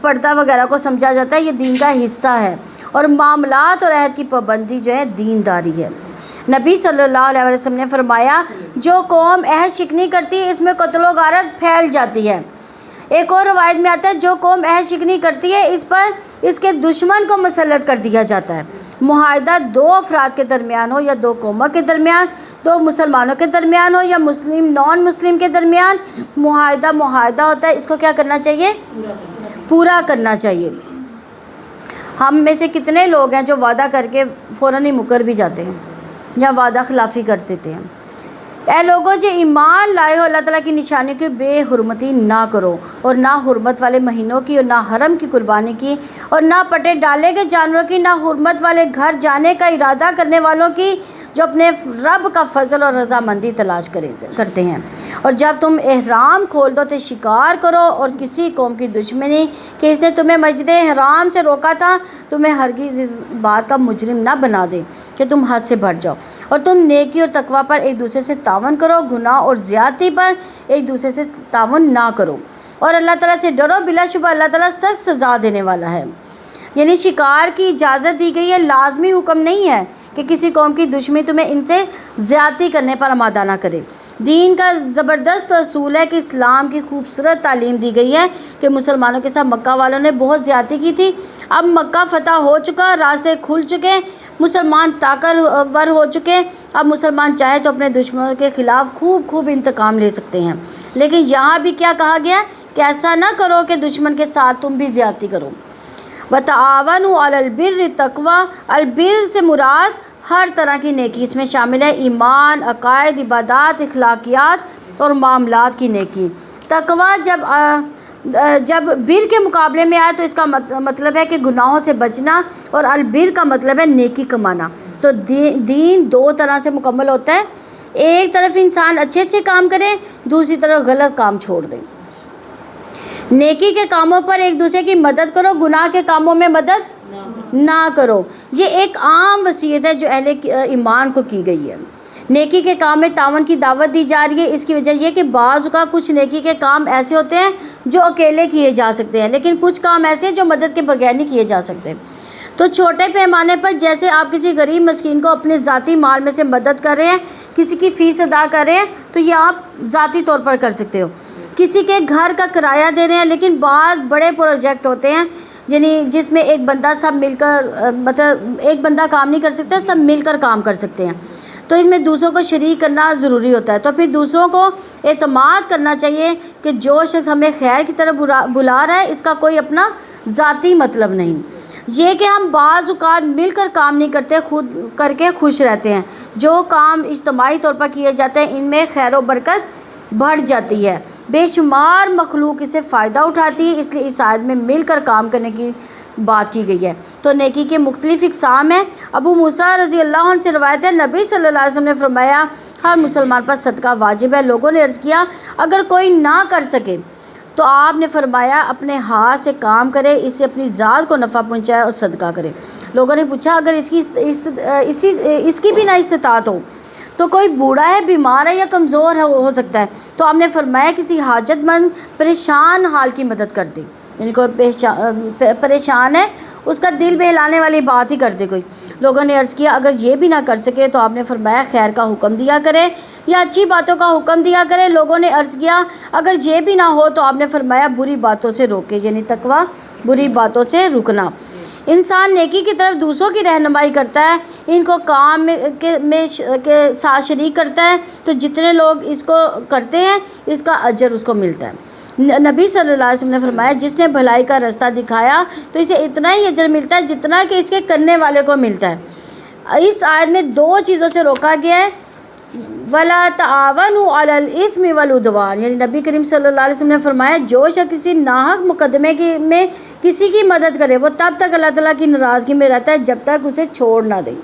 پردہ وغیرہ کو سمجھا جاتا ہے، یہ دین کا حصہ ہے، اور معاملات اور عہد کی پابندی جو ہے دینداری ہے۔ نبی صلی اللہ علیہ وسلم نے فرمایا جو قوم عہد شکنی کرتی ہے اس میں قتل و غارت پھیل جاتی ہے۔ ایک اور روایت میں آتا ہے جو قوم عہد شکنی کرتی ہے اس پر اس کے دشمن کو مسلط کر دیا جاتا ہے۔ معاہدہ دو افراد کے درمیان ہو یا دو قوموں کے درمیان، دو مسلمانوں کے درمیان ہو یا مسلم نان مسلم کے درمیان، معاہدہ ہوتا ہے، اس کو کیا کرنا چاہیے؟ پورا کرنا چاہیے۔ ہم میں سے کتنے لوگ ہیں جو وعدہ کر کے فوراً ہی مکر بھی جاتے ہیں یا وعدہ خلافی کر دیتے ہیں۔ اے لوگوں جو ایمان لائے ہو، اللہ تعالیٰ کی نشانی کی بے حرمتی نہ کرو، اور نہ حرمت والے مہینوں کی، اور نہ حرم کی قربانی کی، اور نہ پٹے ڈالے گئے جانوروں کی، نہ حرمت والے گھر جانے کا ارادہ کرنے والوں کی جو اپنے رب کا فضل اور رضامندی تلاش کرتے ہیں۔ اور جب تم احرام کھول دو تو شکار کرو، اور کسی قوم کی دشمنی کہ اس نے تمہیں مسجد حرام سے روکا تھا تمہیں ہرگز اس بات کا مجرم نہ بنا دے کہ تم حد سے بڑھ جاؤ، اور تم نیکی اور تقوی پر ایک دوسرے سے تعاون کرو، گناہ اور زیادتی پر ایک دوسرے سے تعاون نہ کرو، اور اللہ تعالیٰ سے ڈرو، بلا شبہ اللہ تعالیٰ سخت سزا دینے والا ہے۔ یعنی شکار کی اجازت دی گئی ہے، لازمی حکم نہیں ہے کہ کسی قوم کی دشمنی تمہیں ان سے زیادتی کرنے پر آمادہ نہ کرے۔ دین کا زبردست اصول ہے کہ اسلام کی خوبصورت تعلیم دی گئی ہے کہ مسلمانوں کے ساتھ مکہ والوں نے بہت زیادتی کی تھی، اب مکہ فتح ہو چکا، راستے کھل چکے، مسلمان طاقتور ہو چکے، اب مسلمان چاہے تو اپنے دشمنوں کے خلاف خوب انتقام لے سکتے ہیں۔ لیکن یہاں بھی کیا کہا گیا کہ ایسا نہ کرو کہ دشمن کے ساتھ تم بھی زیادتی کرو۔ وَتَعَاوَنُوا عَلَى الْبِرِّ وَالتَّقْوَىٰ، البر سے مراد ہر طرح کی نیکی، اس میں شامل ہے ایمان، عقائد، عبادات، اخلاقیات اور معاملات کی نیکی۔ تقویٰ جب بر کے مقابلے میں آئے تو اس کا مطلب ہے کہ گناہوں سے بچنا، اور البر کا مطلب ہے نیکی کمانا۔ تو دین دو طرح سے مکمل ہوتا ہے، ایک طرف انسان اچھے کام کرے، دوسری طرف غلط کام چھوڑ دیں۔ نیکی کے کاموں پر ایک دوسرے کی مدد کرو، گناہ کے کاموں میں مدد نہ کرو۔ یہ ایک عام وصیت ہے جو اہل ایمان کو کی گئی ہے۔ نیکی کے کام میں تعاون کی دعوت دی جا رہی ہے۔ اس کی وجہ یہ کہ بعض اوقات کچھ نیکی کے کام ایسے ہوتے ہیں جو اکیلے کیے جا سکتے ہیں، لیکن کچھ کام ایسے ہیں جو مدد کے بغیر نہیں کیے جا سکتے۔ تو چھوٹے پیمانے پر جیسے آپ کسی غریب مسکین کو اپنے ذاتی مال میں سے مدد کر رہے ہیں، کسی کی فیس ادا کر رہے ہیں، تو یہ آپ ذاتی طور پر کر سکتے ہو۔ کسی کے گھر کا کرایہ دے رہے ہیں، لیکن بعض بڑے پروجیکٹ ہوتے ہیں یعنی جس میں ایک بندہ سب مل کر ایک بندہ کام نہیں کر سکتا، سب مل کر کام کر سکتے ہیں، تو اس میں دوسروں کو شریک کرنا ضروری ہوتا ہے۔ تو پھر دوسروں کو اعتماد کرنا چاہیے کہ جو شخص ہمیں خیر کی طرف بلا رہا ہے اس کا کوئی اپنا ذاتی مطلب نہیں۔ یہ کہ ہم بعض اوقات مل کر کام نہیں کرتے، خود کر کے خوش رہتے ہیں۔ جو کام اجتماعی طور پر کیے جاتے ہیں ان میں خیر و برکت بڑھ جاتی ہے۔ بے شمار مخلوق اسے فائدہ اٹھاتی ہے، اس لیے اس آیت میں مل کر کام کرنے کی بات کی گئی ہے۔ تو نیکی کے مختلف اقسام ہیں۔ ابو موسیٰ رضی اللہ عنہ سے روایت ہے، نبی صلی اللہ علیہ وسلم نے فرمایا ہر مسلمان پر صدقہ واجب ہے۔ لوگوں نے عرض کیا اگر کوئی نہ کر سکے تو آپ نے فرمایا اپنے ہاتھ سے کام کرے، اس سے اپنی ذات کو نفع پہنچائے اور صدقہ کرے۔ لوگوں نے پوچھا اگر اس کی بھی نہ استطاعت ہو تو کوئی بوڑھا ہے، بیمار ہے یا کمزور ہو سکتا ہے، تو آپ نے فرمایا کسی حاجت مند پریشان حال کی مدد کر دے، یعنی کوئی پریشان ہے اس کا دل بہلانے والی بات ہی کر دے کوئی۔ لوگوں نے عرض کیا اگر یہ بھی نہ کر سکے تو آپ نے فرمایا خیر کا حکم دیا کرے یا اچھی باتوں کا حکم دیا کرے۔ لوگوں نے عرض کیا اگر یہ بھی نہ ہو تو آپ نے فرمایا بری باتوں سے روکے، یعنی تقویٰ، بری باتوں سے رکنا۔ انسان نیکی کی طرف دوسروں کی رہنمائی کرتا ہے، ان کو کام کے ساتھ شریک کرتا ہے، تو جتنے لوگ اس کو کرتے ہیں اس کا اجر اس کو ملتا ہے۔ نبی صلی اللہ علیہ وسلم نے فرمایا جس نے بھلائی کا رستہ دکھایا تو اسے اتنا ہی اجر ملتا ہے جتنا کہ اس کے کرنے والے کو ملتا ہے۔ اس آیت میں دو چیزوں سے روکا گیا ہے، وَلَا تَعَاوَنُوا عَلَى الْإِثْمِ وَالْعُدْوَانِ، یعنی نبی کریم صلی اللہ علیہ وسلم نے فرمایا جو شخص کسی ناحق مقدمے میں کسی کی مدد کرے وہ تب تک اللہ تعالیٰ کی ناراضگی میں رہتا ہے جب تک اسے چھوڑ نہ دے۔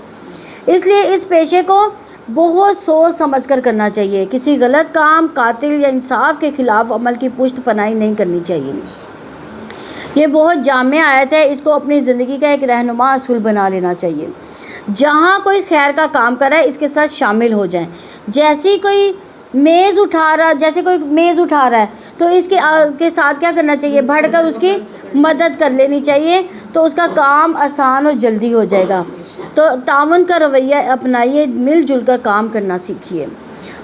اس لیے اس پیشے کو بہت سوچ سمجھ کر کرنا چاہیے، کسی غلط کام، قاتل یا انصاف کے خلاف عمل کی پشت پناہی نہیں کرنی چاہیے۔ یہ بہت جامع آیت ہے، اس کو اپنی زندگی کا ایک رہنما اصول بنا لینا چاہیے۔ جہاں کوئی خیر کا کام کر رہا ہے اس کے ساتھ شامل ہو جائیں۔ جیسے کوئی میز اٹھا رہا ہے تو اس کے ساتھ کیا کرنا چاہیے، بڑھ کر اس کی مدد کر لینی چاہیے، تو اس کا کام آسان اور جلدی ہو جائے گا۔ تو تعاون کا رویہ اپنائیے، مل جل کر کام کرنا سیکھیے۔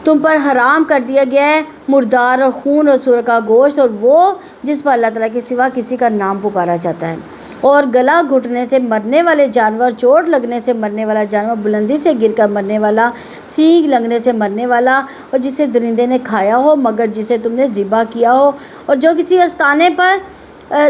تم پر حرام کر دیا گیا ہے مردار اور خون اور سور کا گوشت، اور وہ جس پر اللہ تعالیٰ کے سوا کسی کا نام پکارا جاتا ہے، اور گلا گھٹنے سے مرنے والے جانور، چوٹ لگنے سے مرنے والا جانور، بلندی سے گر کر مرنے والا، سینگ لگنے سے مرنے والا، اور جسے درندے نے کھایا ہو مگر جسے تم نے ذبح کیا ہو، اور جو کسی آستانے پر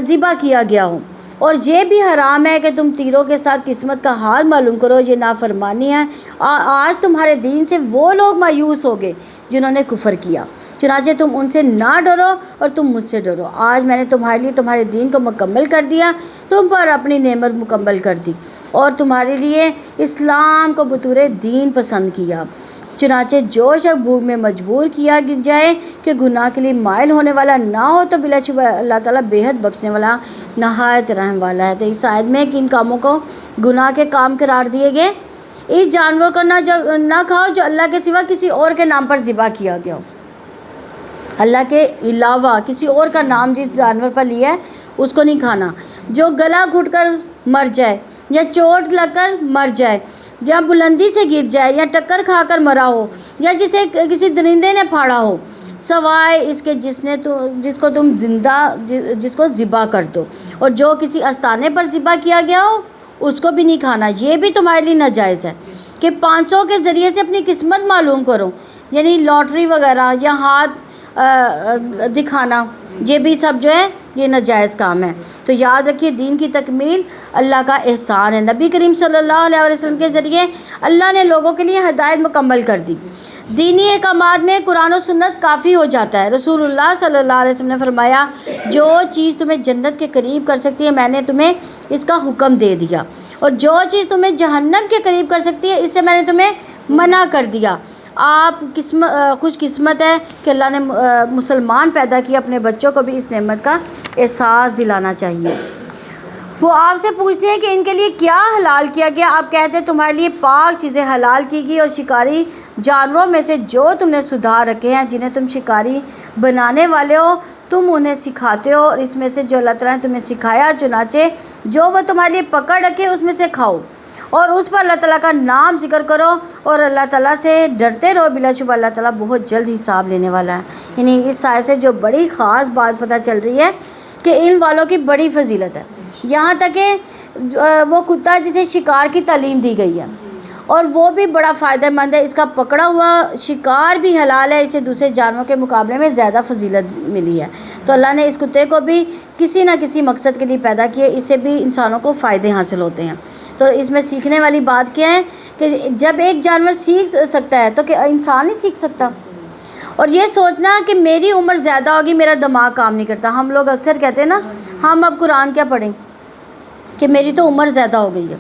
ذبح کیا گیا ہو۔ اور یہ بھی حرام ہے کہ تم تیروں کے ساتھ قسمت کا حال معلوم کرو، یہ نافرمانی ہے۔ آج تمہارے دین سے وہ لوگ مایوس ہو گئے جنہوں نے کفر کیا، چنانچہ تم ان سے نہ ڈرو اور تم مجھ سے ڈرو۔ آج میں نے تمہارے لیے تمہارے دین کو مکمل کر دیا، تم پر اپنی نعمت مکمل کر دی، اور تمہارے لیے اسلام کو بطور دین پسند کیا۔ چنانچہ جو شخص بھوک میں مجبور کیا جائے کہ گناہ کے لیے مائل ہونے والا نہ ہو تو بلا شبہ اللہ تعالیٰ بے حد بخشنے والا، نہایت رحم والا ہے۔ تو اس آیت میں کہ ان کاموں کو گناہ کے کام قرار دیے گئے۔ اس جانور کو نہ کھاؤ جو اللہ کے سوا کسی اور کے نام پر ذبح کیا گیا ہو، اللہ کے علاوہ کسی اور کا نام جس جانور پر لیا ہے اس کو نہیں کھانا۔ جو گلا گھٹ کر مر جائے یا چوٹ لگ کر مر جائے یا بلندی سے گر جائے یا ٹکر کھا کر مرا ہو یا جسے کسی درندے نے پھاڑا ہو، سوائے اس کے جس کو تم زندہ جس کو ذبح کر دو، اور جو کسی آستانے پر ذبح کیا گیا ہو اس کو بھی نہیں کھانا۔ یہ بھی تمہارے لیے ناجائز ہے کہ 500 کے ذریعے سے اپنی قسمت معلوم کرو، یعنی لاٹری وغیرہ یا ہاتھ دکھانا، یہ بھی سب جو ہے یہ ناجائز کام ہے۔ تو یاد رکھیے دین کی تکمیل اللہ کا احسان ہے۔ نبی کریم صلی اللہ علیہ وسلم کے ذریعے اللہ نے لوگوں کے لیے ہدایت مکمل کر دی۔ دینی احکامات میں قرآن و سنت کافی ہو جاتا ہے۔ رسول اللہ صلی اللہ علیہ وسلم نے فرمایا جو چیز تمہیں جنت کے قریب کر سکتی ہے میں نے تمہیں اس کا حکم دے دیا، اور جو چیز تمہیں جہنم کے قریب کر سکتی ہے اس سے میں نے تمہیں منع کر دیا۔ آپ خوش قسمت ہے کہ اللہ نے مسلمان پیدا کیا، اپنے بچوں کو بھی اس نعمت کا احساس دلانا چاہیے۔ وہ آپ سے پوچھتے ہیں کہ ان کے لیے کیا حلال کیا گیا، آپ کہتے ہیں تمہارے لیے پاک چیزیں حلال کی گئی، اور شکاری جانوروں میں سے جو تم نے سدھار رکھے ہیں جنہیں تم شکاری بنانے والے ہو تم انہیں سکھاتے ہو، اور اس میں سے جو اللہ تعالیٰ نے تمہیں سکھایا چنانچہ جو وہ تمہارے لیے پکڑ رکھے اس میں سے کھاؤ، اور اس پر اللہ تعالیٰ کا نام ذکر کرو اور اللہ تعالیٰ سے ڈرتے رہو، بلا شبہ اللہ تعالیٰ بہت جلد حساب لینے والا ہے۔ یعنی اس آیت سے جو بڑی خاص بات پتہ چل رہی ہے کہ علم والوں کی بڑی فضیلت ہے، یہاں تک کہ وہ کتا جسے شکار کی تعلیم دی گئی ہے اور وہ بھی بڑا فائدہ مند ہے، اس کا پکڑا ہوا شکار بھی حلال ہے، اسے دوسرے جانوروں کے مقابلے میں زیادہ فضیلت ملی ہے۔ تو اللہ نے اس کتے کو بھی کسی نہ کسی مقصد کے لیے پیدا کیا، اس سے بھی انسانوں کو فائدے حاصل ہوتے ہیں۔ تو اس میں سیکھنے والی بات کیا ہے کہ جب ایک جانور سیکھ سکتا ہے تو کہ انسان نہیں سیکھ سکتا، اور یہ سوچنا کہ میری عمر زیادہ ہوگی میرا دماغ کام نہیں کرتا. ہم لوگ اکثر کہتے ہیں نا ہم اب قرآن کیا پڑھیں کہ میری تو عمر زیادہ ہو گئی ہے,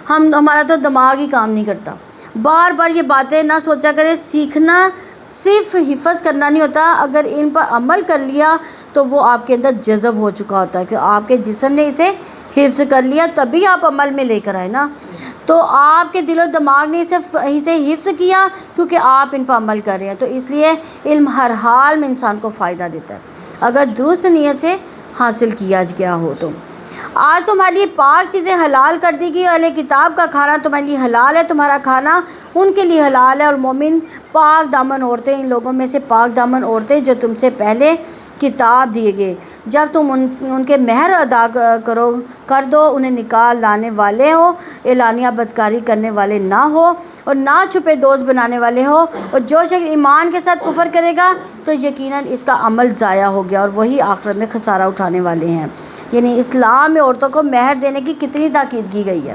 ہمارا تو دماغ ہی کام نہیں کرتا. بار بار یہ باتیں نہ سوچا کریں. سیکھنا صرف حفظ کرنا نہیں ہوتا, اگر ان پر عمل کر لیا تو وہ آپ کے اندر جذب ہو چکا ہوتا ہے کہ آپ کے جسم نے اسے حفظ کر لیا, تبھی آپ عمل میں لے کر آئے نا. تو آپ کے دل و دماغ نے اسے حفظ کیا کیونکہ آپ ان پر عمل کر رہے ہیں. تو اس لیے علم ہر حال میں انسان کو فائدہ دیتا ہے اگر درست نیت سے حاصل کیا گیا ہو. تو آج تمہارے لیے پاک چیزیں حلال کر دی گئی, اہل کتاب کا کھانا تمہارے لیے حلال ہے, تمہارا کھانا ان کے لیے حلال ہے. اور مومن پاک دامن عورتیں ان لوگوں میں سے پاک دامن عورتیں جو تم سے پہلے کتاب دیے گئے, جب تم ان کے مہر ادا کر دو, انہیں نکاح لانے والے ہو, اعلانیہ بدکاری کرنے والے نہ ہو اور نہ چھپے دوست بنانے والے ہو. اور جو شخص ایمان کے ساتھ کفر کرے گا تو یقیناً اس کا عمل ضائع ہو گیا اور وہی آخرت میں خسارہ اٹھانے والے ہیں. یعنی اسلام میں عورتوں کو مہر دینے کی کتنی تاکید کی گئی ہے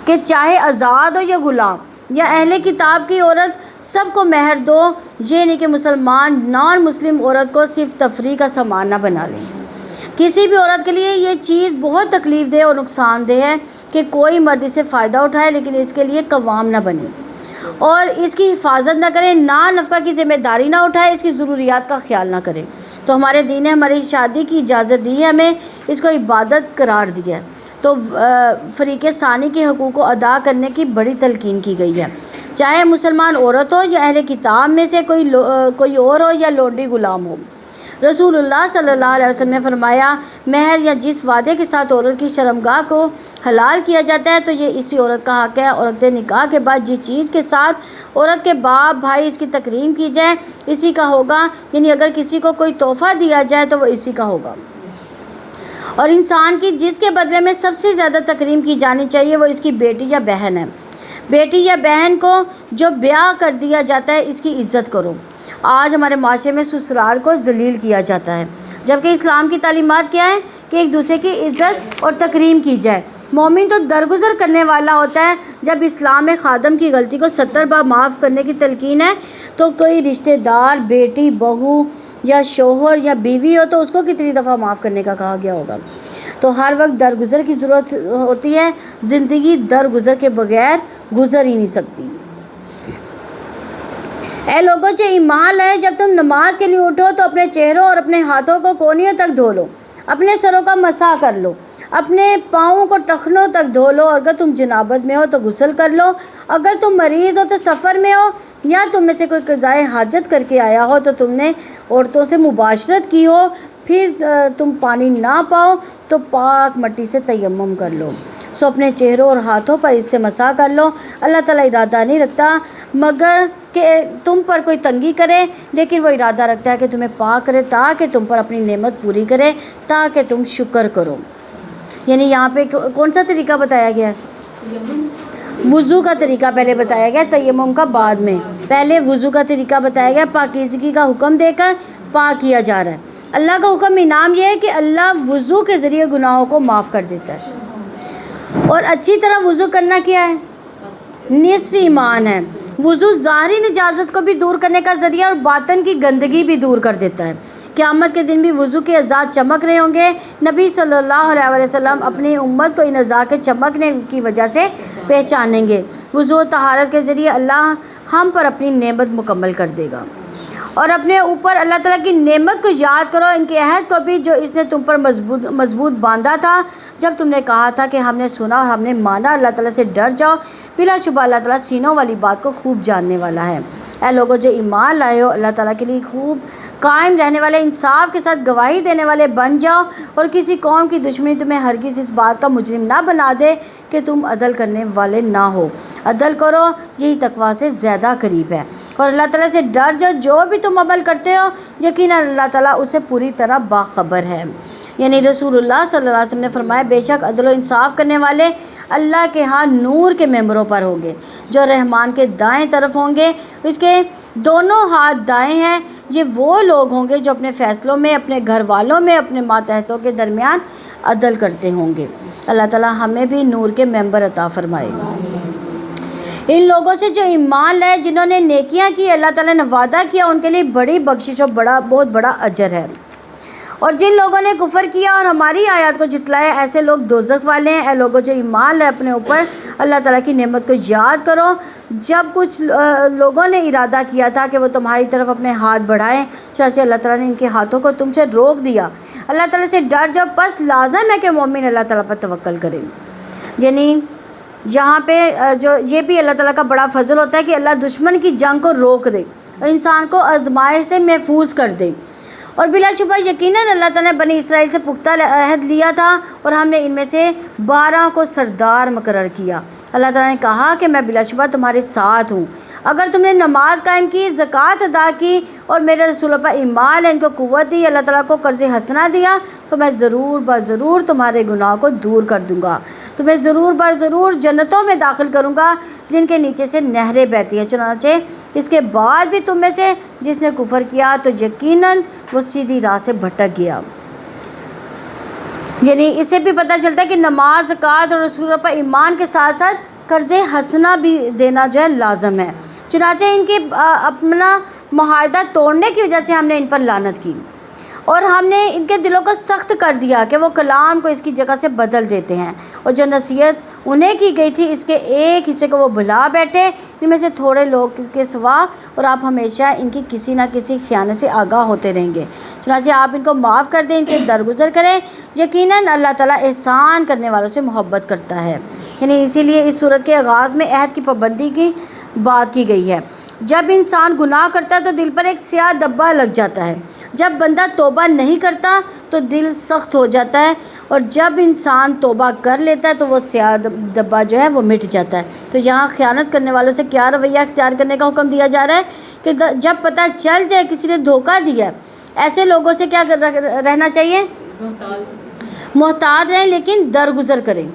کہ چاہے آزاد ہو یا غلام یا اہل کتاب کی عورت, سب کو مہر دو. یہ نہیں کہ مسلمان نان مسلم عورت کو صرف تفریح کا سامان نہ بنا لیں. کسی بھی عورت کے لیے یہ چیز بہت تکلیف دہ اور نقصان دہ ہے کہ کوئی مرد اس سے فائدہ اٹھائے لیکن اس کے لیے قوام نہ بنے اور اس کی حفاظت نہ کرے, نہ نفقہ کی ذمہ داری نہ اٹھائے, اس کی ضروریات کا خیال نہ کرے. تو ہمارے دین نے ہماری شادی کی اجازت دی ہے, ہمیں اس کو عبادت قرار دیا ہے. تو فریق ثانی کے حقوق کو ادا کرنے کی بڑی تلقین کی گئی ہے, چاہے مسلمان عورت ہو یا اہل کتاب میں سے کوئی اور ہو یا لونڈی غلام ہو. رسول اللہ صلی اللہ علیہ وسلم نے فرمایا, مہر یا جس وعدے کے ساتھ عورت کی شرمگاہ کو حلال کیا جاتا ہے تو یہ اسی عورت کا حق ہے. اور عقد نکاح کے بعد جس چیز کے ساتھ عورت کے باپ بھائی اس کی تکریم کی جائے اسی کا ہوگا. یعنی اگر کسی کو کوئی تحفہ دیا جائے تو وہ اسی کا ہوگا. اور انسان کی جس کے بدلے میں سب سے زیادہ تکریم کی جانی چاہیے وہ اس کی بیٹی یا بہن ہے. بیٹی یا بہن کو جو بیاہ کر دیا جاتا ہے اس کی عزت کرو. آج ہمارے معاشرے میں سسرال کو ذلیل کیا جاتا ہے, جبکہ اسلام کی تعلیمات کیا ہے کہ ایک دوسرے کی عزت اور تکریم کی جائے. مومن تو درگزر کرنے والا ہوتا ہے. جب اسلام میں خادم کی غلطی کو 70 بار معاف کرنے کی تلقین ہے تو کوئی رشتہ دار بیٹی بہو یا شوہر یا بیوی ہو تو اس کو کتنی دفعہ معاف کرنے کا کہا گیا ہوگا. تو ہر وقت درگزر کی ضرورت ہوتی ہے. زندگی درگزر کے بغیر گزر ہی نہیں سکتی. اے لوگوں جو ایمان لائے, جب تم نماز کے لیے اٹھو تو اپنے چہروں اور اپنے ہاتھوں کو کونیوں تک دھو لو, اپنے سروں کا مسح کر لو, اپنے پاؤں کو ٹخنوں تک دھو لو. اگر تم جنابت میں ہو تو غسل کر لو. اگر تم مریض ہو تو سفر میں ہو یا تم میں سے کوئی قضائے حاجت کر کے آیا ہو تو تم نے عورتوں سے مباشرت کی ہو پھر تم پانی نہ پاؤ تو پاک مٹی سے تیمم کر لو. سو اپنے چہروں اور ہاتھوں پر اس سے مسح کر لو. اللہ تعالیٰ ارادہ نہیں رکھتا مگر کہ تم پر کوئی تنگی کرے, لیکن وہ ارادہ رکھتا ہے کہ تمہیں پاک کرے تاکہ تم پر اپنی نعمت پوری کرے, تاکہ تم شکر کرو. یعنی یہاں پہ کون سا طریقہ بتایا گیا ہے؟ وضو کا طریقہ پہلے بتایا گیا, تیمم کا بعد میں. پہلے وضو کا طریقہ بتایا گیا, پاکیزگی کا حکم دے کر پاک کیا جا رہا ہے. اللہ کا حکم انعام یہ ہے کہ اللہ وضو کے ذریعے گناہوں کو معاف کر دیتا ہے. اور اچھی طرح وضو کرنا کیا ہے؟ نصف ایمان ہے. وضو ظاہری نجاست کو بھی دور کرنے کا ذریعہ اور باطن کی گندگی بھی دور کر دیتا ہے. قیامت کے دن بھی وضو کے اعضاء چمک رہے ہوں گے. نبی صلی اللہ علیہ وسلم اپنی امت کو ان اعضاء کے چمکنے کی وجہ سے پہچانیں گے. وضو و طہارت کے ذریعے اللہ ہم پر اپنی نعمت مکمل کر دے گا. اور اپنے اوپر اللہ تعالیٰ کی نعمت کو یاد کرو, ان کے عہد کو بھی جو اس نے تم پر مضبوط باندھا تھا جب تم نے کہا تھا کہ ہم نے سنا اور ہم نے مانا. اللہ تعالیٰ سے ڈر جاؤ, بلا شبہ اللہ تعالیٰ سینوں والی بات کو خوب جاننے والا ہے. اے لوگوں جو ایمان لائے ہو, اللہ تعالیٰ کے لیے خوب قائم رہنے والے, انصاف کے ساتھ گواہی دینے والے بن جاؤ. اور کسی قوم کی دشمنی تمہیں ہرگز اس بات کا مجرم نہ بنا دے کہ تم عدل کرنے والے نہ ہو. عدل کرو, یہی تقویٰ سے زیادہ قریب ہے. اور اللہ تعالیٰ سے ڈر جاؤ, جو بھی تم عمل کرتے ہو یقیناً اللہ تعالیٰ اسے پوری طرح باخبر ہے. یعنی رسول اللہ صلی اللہ علیہ وسلم نے فرمایا, بے شک عدل و انصاف کرنے والے اللہ کے ہاں نور کے ممبروں پر ہوں گے جو رحمان کے دائیں طرف ہوں گے. اس کے دونوں ہاتھ دائیں ہیں. یہ وہ لوگ ہوں گے جو اپنے فیصلوں میں, اپنے گھر والوں میں, اپنے ماتحتوں کے درمیان عدل کرتے ہوں گے. اللہ تعالیٰ ہمیں بھی نور کے ممبر عطا فرمائے. ان لوگوں سے جو ایمان لائے، جنہوں نے نیکیاں کی، اللہ تعالیٰ نے وعدہ کیا ان کے لیے بڑی بخشش اور بہت بڑا اجر ہے۔ اور جن لوگوں نے کفر کیا اور ہماری آیات کو جھٹلایا، ایسے لوگ دوزخ والے ہیں۔ اے لوگوں جو ایمان لائے، اپنے اوپر اللہ تعالیٰ کی نعمت کو یاد کرو جب کچھ لوگوں نے ارادہ کیا تھا کہ وہ تمہاری طرف اپنے ہاتھ بڑھائیں، چنانچہ اللہ تعالیٰ نے ان کے ہاتھوں کو تم سے روک دیا۔ اللہ تعالیٰ سے ڈر جاؤ، پس لازم ہے کہ مومن اللہ تعالیٰ پر توکل کرے۔ یعنی یہاں پہ جو یہ بھی اللہ تعالیٰ کا بڑا فضل ہوتا ہے کہ اللہ دشمن کی جنگ کو روک دے اور انسان کو آزمائش سے محفوظ کر دے۔ اور بلا شبہ یقیناً اللہ تعالیٰ نے بنی اسرائیل سے پختہ عہد لیا تھا اور ہم نے ان میں سے 12 کو سردار مقرر کیا۔ اللہ تعالیٰ نے کہا کہ میں بلا شبہ تمہارے ساتھ ہوں، اگر تم نے نماز قائم کی، زکوٰۃ ادا کی اور میرے رسولوں پر ایمان ان کو قوت دی، اللہ تعالیٰ کو قرض حسنہ دیا، تو میں ضرور تمہارے گناہ کو دور کر دوں گا، تمہیں ضرور جنتوں میں داخل کروں گا جن کے نیچے سے نہریں بہتی ہیں۔ چنانچہ اس کے بعد بھی تم میں سے جس نے کفر کیا تو یقیناً وہ سیدھی راہ سے بھٹک گیا۔ یعنی اس سے بھی پتہ چلتا ہے کہ نماز، زکوٰۃ اور رسولوں پر ایمان کے ساتھ ساتھ قرض حسنہ بھی دینا جو ہے لازم ہے۔ چنانچہ ان کی اپنا معاہدہ توڑنے کی وجہ سے ہم نے ان پر لعنت کی اور ہم نے ان کے دلوں کو سخت کر دیا کہ وہ کلام کو اس کی جگہ سے بدل دیتے ہیں، اور جو نصیحت انہیں کی گئی تھی اس کے ایک حصے کو وہ بھلا بیٹھے، ان میں سے تھوڑے لوگ کے سوا، اور آپ ہمیشہ ان کی کسی نہ کسی خیانت سے آگاہ ہوتے رہیں گے۔ چنانچہ آپ ان کو معاف کر دیں، ان سے درگزر کریں، یقیناً اللہ تعالیٰ احسان کرنے والوں سے محبت کرتا ہے۔ یعنی اسی لیے اس صورت کے آغاز میں عہد کی پابندی کی بات کی گئی ہے۔ جب انسان گناہ کرتا ہے تو دل پر ایک سیاہ دبا لگ جاتا ہے، جب بندہ توبہ نہیں کرتا تو دل سخت ہو جاتا ہے، اور جب انسان توبہ کر لیتا ہے تو وہ سیاہ دبا جو ہے وہ مٹ جاتا ہے۔ تو یہاں خیانت کرنے والوں سے کیا رویہ اختیار کرنے کا حکم دیا جا رہا ہے کہ جب پتہ چل جائے کسی نے دھوکہ دیا ہے، ایسے لوگوں سے کیا رہنا چاہیے؟ محتاط رہیں، لیکن درگزر کریں،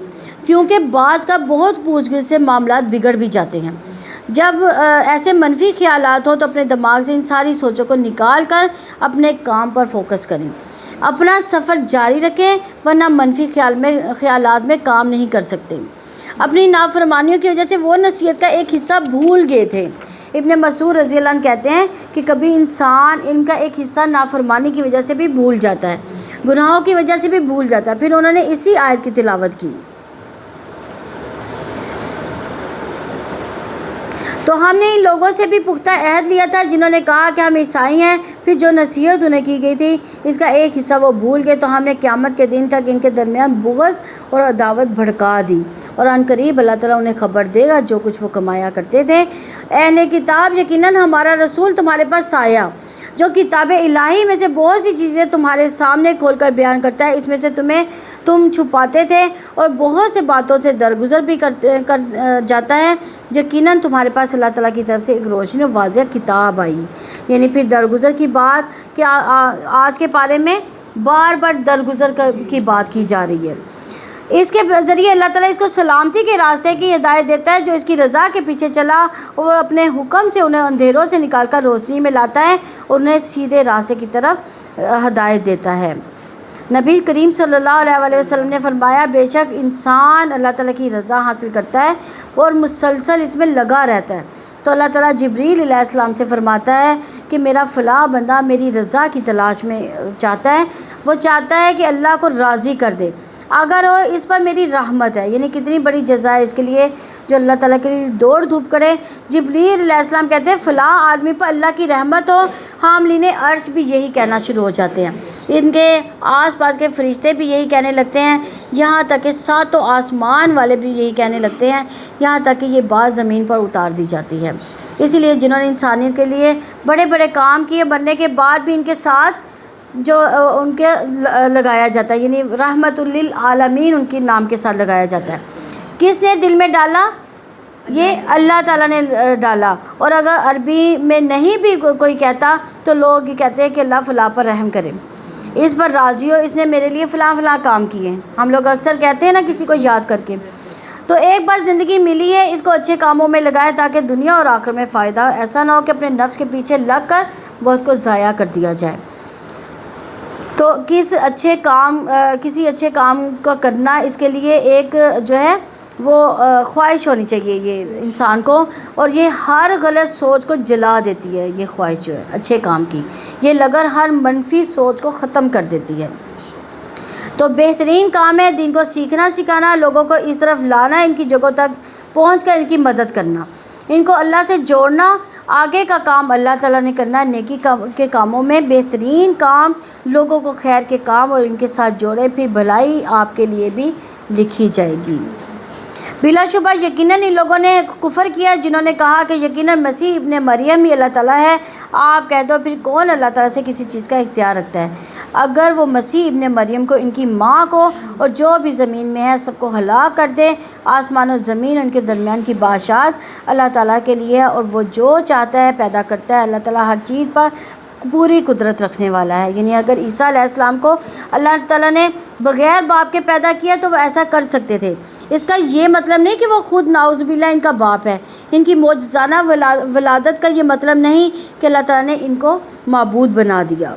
کیونکہ بعض کا بہت پوچھ گچھ سے معاملات بگڑ بھی جاتے ہیں۔ جب ایسے منفی خیالات ہوں تو اپنے دماغ سے ان ساری سوچوں کو نکال کر اپنے کام پر فوکس کریں، اپنا سفر جاری رکھیں، ورنہ منفی خیالات میں کام نہیں کر سکتے۔ اپنی نافرمانیوں کی وجہ سے وہ نصیحت کا ایک حصہ بھول گئے تھے۔ ابن مسعود رضی اللہ عنہ کہتے ہیں کہ کبھی انسان ان کا ایک حصہ نافرمانی کی وجہ سے بھی بھول جاتا ہے، گناہوں کی وجہ سے بھی بھول جاتا ہے۔ پھر انہوں نے اسی آیت کی تلاوت کی۔ تو ہم نے ان لوگوں سے بھی پختہ عہد لیا تھا جنہوں نے کہا کہ ہم عیسائی ہیں، پھر جو نصیحت انہیں کی گئی تھی اس کا ایک حصہ وہ بھول گئے، تو ہم نے قیامت کے دن تک ان کے درمیان بغض اور عداوت بھڑکا دی، اور ان قریب اللہ تعالیٰ انہیں خبر دے گا جو کچھ وہ کمایا کرتے تھے۔ اہل کتاب، یقیناً ہمارا رسول تمہارے پاس آیا جو کتاب الہی میں سے بہت سی چیزیں تمہارے سامنے کھول کر بیان کرتا ہے، اس میں سے تم چھپاتے تھے اور بہت سے باتوں سے درگزر بھی کر جاتا ہے۔ یقیناً تمہارے پاس اللہ تعالیٰ کی طرف سے ایک روشنی و واضح کتاب آئی۔ یعنی پھر درگزر کی بات کہ آج کے پارے میں بار بار درگزر کی بات کی جا رہی ہے۔ اس کے ذریعے اللہ تعالیٰ اس کو سلامتی کے راستے کی ہدایت دیتا ہے، جو اس کی رضا کے پیچھے چلا وہ اپنے حکم سے انہیں اندھیروں سے نکال کر روشنی میں لاتا ہے اور انہیں سیدھے راستے کی طرف ہدایت دیتا ہے۔ نبی کریم صلی اللہ علیہ وسلم نے فرمایا، بے شک انسان اللہ تعالیٰ کی رضا حاصل کرتا ہے اور مسلسل اس میں لگا رہتا ہے، تو اللہ تعالیٰ جبریل علیہ السلام سے فرماتا ہے کہ میرا فلاں بندہ میری رضا کی تلاش میں چاہتا ہے، وہ چاہتا ہے کہ اللہ کو راضی کر دے، اگر وہ اس پر میری رحمت ہے۔ یعنی کتنی بڑی جزا ہے اس کے لیے جو اللہ تعالیٰ کے لیے دوڑ دھوپ کرے۔ جبریل علیہ السلام کہتے ہیں فلاں آدمی پر اللہ کی رحمت ہو، حاملین عرش بھی یہی کہنا شروع ہو جاتے ہیں، ان کے آس پاس کے فرشتے بھی یہی کہنے لگتے ہیں، یہاں تک کہ ساتوں آسمان والے بھی یہی کہنے لگتے ہیں، یہاں تک کہ یہ بات زمین پر اتار دی جاتی ہے۔ اسی لیے جنہوں نے انسانیت کے لیے بڑے بڑے کام کیے، مرنے کے بعد بھی ان کے ساتھ جو ان کے لگایا جاتا ہے، یعنی رحمت للعالمین ان کے نام کے ساتھ لگایا جاتا ہے۔ کس نے دل میں ڈالا؟ یہ اللہ تعالیٰ نے ڈالا، اور اگر عربی میں نہیں بھی کوئی کہتا تو لوگ یہ کہتے ہیں کہ اللہ فلاں پر رحم کرے، اس پر راضی ہو، اس نے میرے لیے فلاں فلاں کام کیے ہیں۔ ہم لوگ اکثر کہتے ہیں نا کسی کو یاد کر کے۔ تو ایک بار زندگی ملی ہے، اس کو اچھے کاموں میں لگائے تاکہ دنیا اور آخرت میں فائدہ ہو، ایسا نہ ہو کہ اپنے نفس کے پیچھے لگ کر وقت کو ضائع کر دیا جائے۔ تو کسی اچھے کام کا کرنا اس کے لیے ایک جو ہے وہ خواہش ہونی چاہیے یہ انسان کو، اور یہ ہر غلط سوچ کو جلا دیتی ہے، یہ خواہش جو ہے اچھے کام کی، یہ لگر ہر منفی سوچ کو ختم کر دیتی ہے۔ تو بہترین کام ہے دین کو سیکھنا سکھانا، لوگوں کو اس طرف لانا، ان کی جگہوں تک پہنچ کر ان کی مدد کرنا، ان کو اللہ سے جوڑنا۔ آگے کا کام اللہ تعالیٰ نے کرنا ہے، نیکی کے کاموں میں بہترین کام لوگوں کو خیر کے کام اور ان کے ساتھ جوڑیں، پھر بھلائی آپ کے لیے بھی لکھی جائے گی۔ بلا شبہ یقیناً ان لوگوں نے کفر کیا جنہوں نے کہا کہ یقیناً مسیح ابن مریم ہی اللہ تعالیٰ ہے۔ آپ کہہ دو پھر کون اللہ تعالیٰ سے کسی چیز کا اختیار رکھتا ہے؟ اگر وہ مسیح ابن مریم کو، ان کی ماں کو اور جو بھی زمین میں ہے سب کو ہلاک کر دے، آسمان و زمین ان کے درمیان کی بادشاہت اللہ تعالیٰ کے لیے ہے، اور وہ جو چاہتا ہے پیدا کرتا ہے۔ اللہ تعالیٰ ہر چیز پر پوری قدرت رکھنے والا ہے۔ یعنی اگر عیسیٰ علیہ السلام کو اللہ تعالیٰ نے بغیر باپ کے پیدا کیا تو وہ ایسا کر سکتے تھے۔ اس کا یہ مطلب نہیں کہ وہ خود نعوذ باللہ ان کا باپ ہے۔ ان کی معجزانہ ولادت کا یہ مطلب نہیں کہ اللہ تعالیٰ نے ان کو معبود بنا دیا۔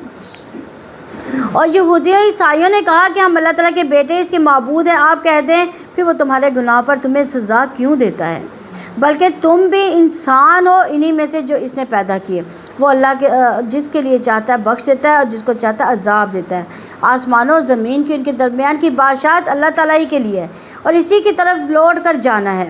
اور یہودیوں عیسائیوں نے کہا کہ ہم اللہ تعالیٰ کے بیٹے، اس کے معبود ہیں۔ آپ کہہ دیں پھر وہ تمہارے گناہ پر تمہیں سزا کیوں دیتا ہے؟ بلکہ تم بھی انسان ہو انہی میں سے جو اس نے پیدا کیے۔ وہ اللہ کے جس کے لیے چاہتا ہے بخش دیتا ہے اور جس کو چاہتا ہے عذاب دیتا ہے۔ آسمانوں اور زمین کی ان کے درمیان کی بادشاہت اللہ تعالیٰ ہی کے لیے ہے اور اسی کی طرف لوٹ کر جانا ہے۔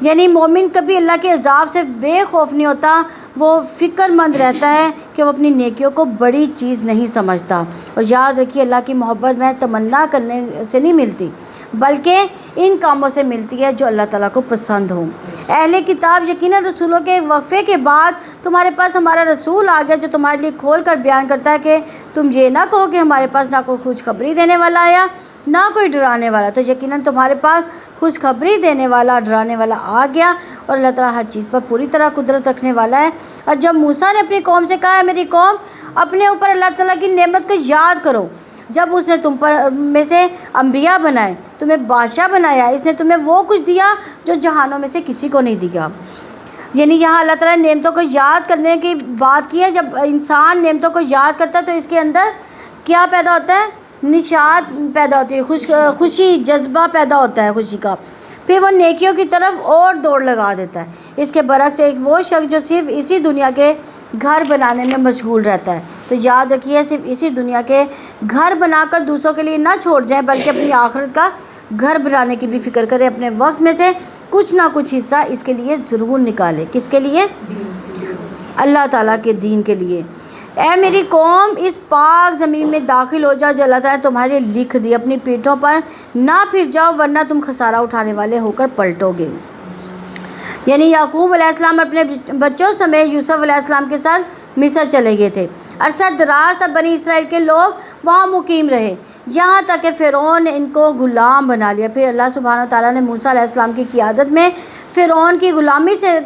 یعنی مومن کبھی اللہ کے عذاب سے بے خوف نہیں ہوتا، وہ فکر مند رہتا ہے کہ وہ اپنی نیکیوں کو بڑی چیز نہیں سمجھتا۔ اور یاد رکھیے اللہ کی محبت میں تمنا کرنے سے نہیں ملتی بلکہ ان کاموں سے ملتی ہے جو اللہ تعالیٰ کو پسند ہوں۔ اہل کتاب یقیناً رسولوں کے وقفے کے بعد تمہارے پاس ہمارا رسول آ گیا جو تمہارے لیے کھول کر بیان کرتا ہے کہ تم یہ نہ کہو کہ ہمارے پاس نہ کوئی خوشخبری دینے والا آیا نہ کوئی ڈرانے والا۔ تو یقیناً تمہارے پاس خوشخبری دینے والا، ڈرانے والا آ گیا، اور اللہ تعالیٰ ہر چیز پر پوری طرح قدرت رکھنے والا ہے۔ اور جب موسیٰ نے اپنی قوم سے کہا ہے میری قوم اپنے اوپر اللہ تعالیٰ کی نعمت کو یاد کرو، جب اس نے تم پر میں سے انبیاء بنائے، تمہیں بادشاہ بنایا، اس نے تمہیں وہ کچھ دیا جو جہانوں میں سے کسی کو نہیں دیا۔ یعنی یہاں اللہ تعالیٰ نے نعمتوں کو یاد کرنے کی بات کی ہے۔ جب انسان نعمتوں کو یاد کرتا ہے تو اس کے اندر کیا پیدا ہوتا ہے؟ نشاط پیدا ہوتی ہے، خوشی، جذبہ پیدا ہوتا ہے خوشی کا، پھر وہ نیکیوں کی طرف اور دوڑ لگا دیتا ہے۔ اس کے برعکس ایک وہ شخص جو صرف اسی دنیا کے گھر بنانے میں مشغول رہتا ہے، تو یاد رکھیے صرف اسی دنیا کے گھر بنا کر دوسروں کے لیے نہ چھوڑ جائیں بلکہ اپنی آخرت کا گھر بنانے کی بھی فکر کریں۔ اپنے وقت میں سے کچھ نہ کچھ حصہ اس کے لیے ضرور نکالے۔ کس کے لیے؟ اللہ تعالیٰ کے دین کے لیے۔ اے میری قوم اس پاک زمین میں داخل ہو جاؤ جو اللہ تعالیٰ نے تمہارے لکھ دی، اپنی پیٹھوں پر نہ پھر جاؤ ورنہ تم خسارہ اٹھانے والے ہو کر پلٹو گے۔ یعنی یعقوب علیہ السلام اپنے بچوں سمیت یوسف علیہ السلام کے ساتھ مصر چلے گئے تھے۔ عرصہ دراز تک بنی اسرائیل کے لوگ وہاں مقیم رہے یہاں تک کہ فرعون نے ان کو غلام بنا لیا۔ پھر اللہ سبحانہ تعالیٰ نے موسیٰ علیہ السلام کی قیادت میں فرعون کی غلامی سے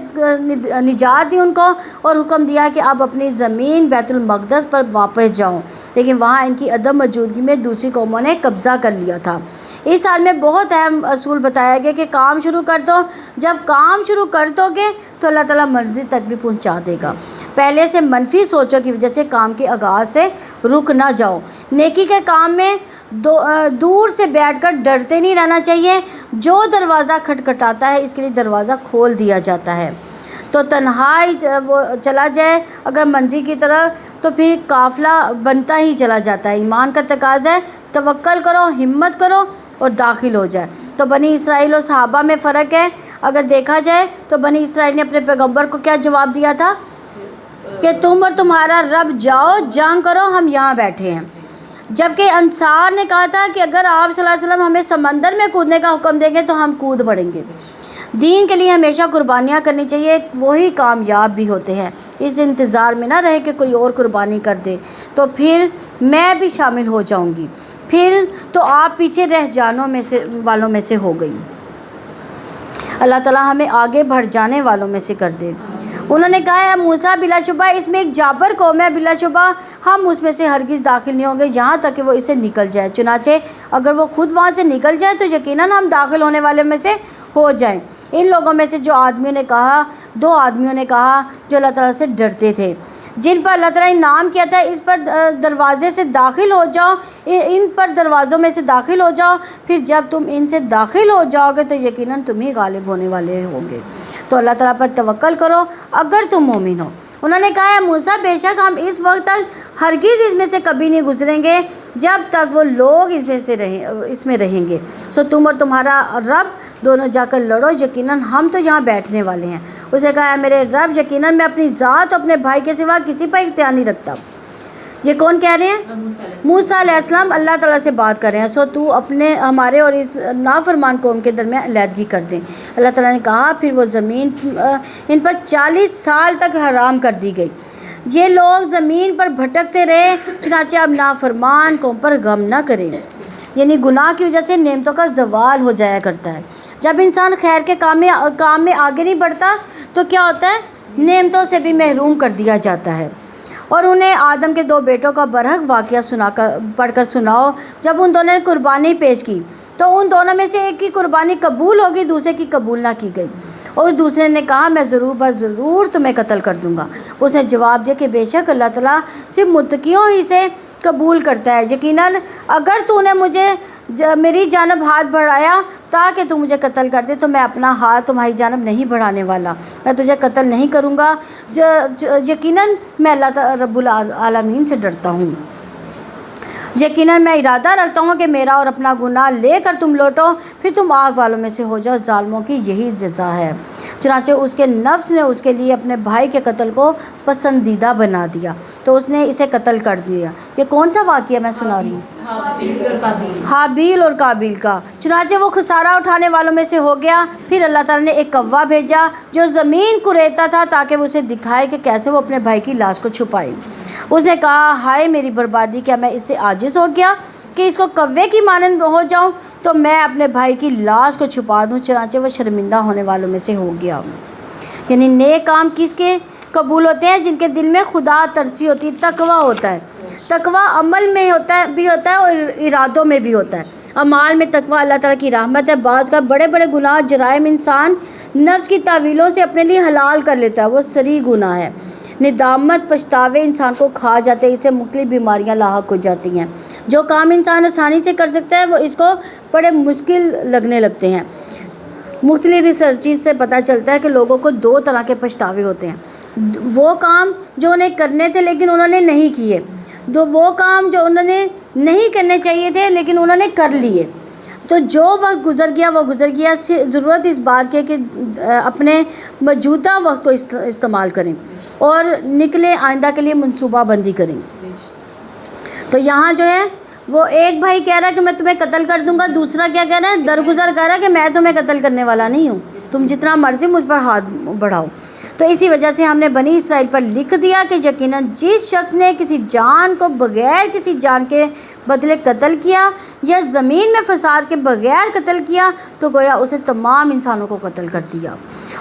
نجات دی ان کو اور حکم دیا کہ اب اپنی زمین بیت المقدس پر واپس جاؤ، لیکن وہاں ان کی عدم موجودگی میں دوسری قوموں نے قبضہ کر لیا تھا۔ اس حال میں بہت اہم اصول بتایا گیا کہ کام شروع کر دو، جب کام شروع کر دو گے تو اللہ تعالیٰ منزل تک بھی پہنچا دے گا۔ پہلے سے منفی سوچوں کی وجہ سے کام کے آغاز سے رک نہ جاؤ۔ نیکی کے کام میں دور سے بیٹھ کر ڈرتے نہیں رہنا چاہیے۔ جو دروازہ کھٹکھٹاتا ہے اس کے لیے دروازہ کھول دیا جاتا ہے۔ تو تنہائی وہ چلا جائے اگر منزل کی طرف تو پھر قافلہ بنتا ہی چلا جاتا ہے۔ ایمان کا تقاضا ہے توکل کرو، ہمت کرو اور داخل ہو جائے۔ تو بنی اسرائیل اور صحابہ میں فرق ہے۔ اگر دیکھا جائے تو بنی اسرائیل نے اپنے پیغمبر کو کیا جواب دیا تھا کہ تم اور تمہارا رب جاؤ، جنگ کرو، ہم یہاں بیٹھے ہیں۔ جبکہ انصار نے کہا تھا کہ اگر آپ صلی اللہ علیہ وسلم ہمیں سمندر میں کودنے کا حکم دیں گے تو ہم کود پڑیں گے۔ دین کے لیے ہمیشہ قربانیاں کرنی چاہیے، وہی کامیاب بھی ہوتے ہیں۔ اس انتظار میں نہ رہے کہ کوئی اور قربانی کر دے تو پھر میں بھی شامل ہو جاؤں گی، پھر تو آپ پیچھے رہ جانوں میں سے والوں میں سے ہو گئی۔ اللہ تعالیٰ ہمیں آگے بڑھ جانے والوں میں سے کر دے۔ انہوں نے کہا ہے موسیٰ بلا شبہ اس میں ایک جابر قوم ہے، بلا شبہ ہم اس میں سے ہرگز داخل نہیں ہوں گے یہاں تک کہ وہ اسے نکل جائے۔ چنانچہ اگر وہ خود وہاں سے نکل جائے تو یقیناً ہم داخل ہونے والے میں سے ہو جائیں۔ ان لوگوں میں سے دو آدمیوں نے کہا جو اللہ تعالیٰ سے ڈرتے تھے، جن پر اللہ تعالیٰ نے انعام کیا تھا اس پر دروازے سے داخل ہو جاؤ، ان پر دروازوں میں سے داخل ہو جاؤ، پھر جب تم ان سے داخل ہو جاؤ گے تو یقیناً تم ہی غالب ہونے والے ہوں گے۔ تو اللہ تعالیٰ پر توکل کرو اگر تم مومن ہو۔ انہوں نے کہا ہے موسیٰ بے شک ہم اس وقت تک ہرگز اس میں سے کبھی نہیں گزریں گے جب تک وہ لوگ اس میں رہیں گے، سو تم اور تمہارا رب دونوں جا کر لڑو، یقیناً ہم تو یہاں بیٹھنے والے ہیں۔ اسے کہا ہے میرے رب یقیناً میں اپنی ذات اور اپنے بھائی کے سوا کسی پر اختیار نہیں رکھتا۔ یہ کون کہہ رہے ہیں؟ موسیٰ علیہ السلام اللہ تعالیٰ سے بات کر رہے ہیں، سو تو اپنے ہمارے اور اس نافرمان قوم کے درمیان علیحدگی کر دیں۔ اللہ تعالیٰ نے کہا پھر وہ زمین ان پر 40 سال تک حرام کر دی گئی، یہ لوگ زمین پر بھٹکتے رہے، چنانچہ اب نافرمان قوم پر غم نہ کریں۔ یعنی گناہ کی وجہ سے نعمتوں کا زوال ہو جایا کرتا ہے۔ جب انسان خیر کے کام میں آگے نہیں بڑھتا تو کیا ہوتا ہے؟ نعمتوں سے بھی محروم کر دیا جاتا ہے۔ اور انہیں آدم کے 2 بیٹوں کا برحق واقعہ پڑھ کر سناؤ۔ جب ان دونوں نے قربانی پیش کی تو ان دونوں میں سے ایک کی قربانی قبول ہوگی، دوسرے کی قبول نہ کی گئی، اور اس دوسرے نے کہا میں ضرور تمہیں قتل کر دوں گا۔ اس نے جواب دیا کہ بے شک اللہ تعالیٰ صرف متقیوں ہی سے قبول کرتا ہے، یقیناً اگر تو نے مجھے میری جانب ہاتھ بڑھایا تاکہ تو مجھے قتل کر دے تو میں اپنا ہاتھ تمہاری جانب نہیں بڑھانے والا، میں تجھے قتل نہیں کروں گا، یقیناً میں اللہ رب العالمین سے ڈرتا ہوں۔ یقیناً میں ارادہ رکھتا ہوں کہ میرا اور اپنا گناہ لے کر تم لوٹو، پھر تم آگ والوں میں سے ہو جاؤ، ظالموں کی یہی جزا ہے۔ چنانچہ اس کے نفس نے اس کے لیے اپنے بھائی کے قتل کو پسندیدہ بنا دیا تو اس نے اسے قتل کر دیا۔ یہ کون سا واقعہ میں سنا رہی ہوں؟ حابیل اور قابیل کا۔ چنانچہ وہ خسارہ اٹھانے والوں میں سے ہو گیا۔ پھر اللہ تعالیٰ نے ایک کوا بھیجا جو زمین کریدتا تھا تاکہ وہ اسے دکھائے کہ کیسے وہ اپنے بھائی کی لاش کو چھپائے۔ اس نے کہا ہائے میری بربادی، کیا میں اس سے عاجز ہو گیا کہ اس کو کوے کی مانند ہو جاؤں تو میں اپنے بھائی کی لاش کو چھپا دوں۔ چنانچہ وہ شرمندہ ہونے والوں میں سے ہو گیا۔ یعنی نیک کام کس کے قبول ہوتے ہیں؟ جن کے دل میں خدا ترسی ہوتی ہے، تقویٰ ہوتا ہے۔ تقویٰ عمل میں بھی ہوتا ہے اور ارادوں میں بھی ہوتا ہے۔ اعمال میں تقویٰ اللہ تعالیٰ کی رحمت ہے۔ بعض کا بڑے بڑے گناہ جرائم انسان نفس کی تعویلوں سے اپنے لیے حلال کر لیتا ہے، وہ صریح گناہ ہے۔ ندامت پچھتاوے انسان کو کھا جاتے ہیں، اس سے مختلف بیماریاں لاحق ہو جاتی ہیں۔ جو کام انسان آسانی سے کر سکتا ہے وہ اس کو بڑے مشکل لگنے لگتے ہیں۔ مختلف ریسرچز سے پتہ چلتا ہے کہ لوگوں کو 2 طرح کے پچھتاوے ہوتے ہیں، وہ کام جو انہیں کرنے تھے لیکن انہوں نے نہیں کیے، وہ کام جو انہوں نے نہیں کرنے چاہیے تھے لیکن انہوں نے کر لیے۔ تو جو وقت گزر گیا وہ گزر گیا، ضرورت اس بات کی ہے کہ اپنے موجودہ وقت کو استعمال کریں اور نکلے آئندہ کے لیے منصوبہ بندی کریں۔ تو یہاں جو ہے وہ ایک بھائی کہہ رہا ہے کہ میں تمہیں قتل کر دوں گا، دوسرا کیا کہہ رہا ہے؟ درگزر کہہ رہا ہے کہ میں تمہیں قتل کرنے والا نہیں ہوں، تم جتنا مرضی مجھ پر ہاتھ بڑھاؤ۔ تو اسی وجہ سے ہم نے بنی اسرائیل پر لکھ دیا کہ یقیناً جس شخص نے کسی جان کو بغیر کسی جان کے بدلے قتل کیا یا زمین میں فساد کے بغیر قتل کیا تو گویا اسے تمام انسانوں کو قتل کر دیا،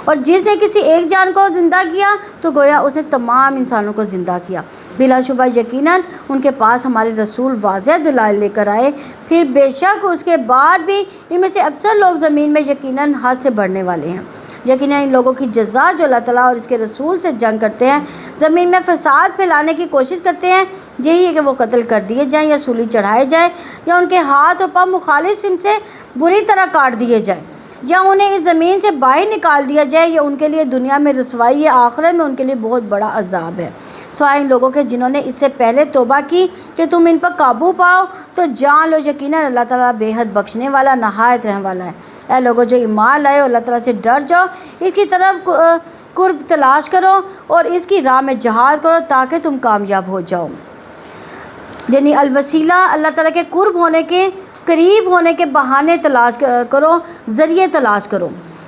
اور جس نے کسی ایک جان کو زندہ کیا تو گویا اسے تمام انسانوں کو زندہ کیا۔ بلا شبہ یقیناً ان کے پاس ہمارے رسول واضح دلائل لے کر آئے، پھر بے شک اس کے بعد بھی ان میں سے اکثر لوگ زمین میں یقیناً حد سے بڑھنے والے ہیں۔ یقیناً ان لوگوں کی جزا جو اللہ تعالیٰ اور اس کے رسول سے جنگ کرتے ہیں، زمین میں فساد پھیلانے کی کوشش کرتے ہیں، یہی ہے کہ وہ قتل کر دیے جائیں یا سولی چڑھائے جائیں یا ان کے ہاتھ اور پاؤں مخالف سمت سے بری طرح کاٹ دیے جائیں یا انہیں اس زمین سے باہر نکال دیا جائے، یا ان کے لیے دنیا میں رسوائی ہے، آخرت میں ان کے لیے بہت بڑا عذاب ہے۔ سوائے ان لوگوں کے جنہوں نے اس سے پہلے توبہ کی کہ تم ان پر قابو پاؤ تو جان لو یقیناً اللہ تعالیٰ بے حد بخشنے والا نہایت رحم والا ہے۔ اے لوگوں جو ایمان لائے اللہ تعالیٰ سے ڈر جاؤ، اس کی طرف قرب تلاش کرو اور اس کی راہ میں جہاد کرو تاکہ تم کامیاب ہو جاؤ۔ یعنی الوسیلہ اللہ تعالیٰ کے قرب ہونے کے قریب ہونے کے بہانے تلاش کرو، ذریعے تلاش کرو۔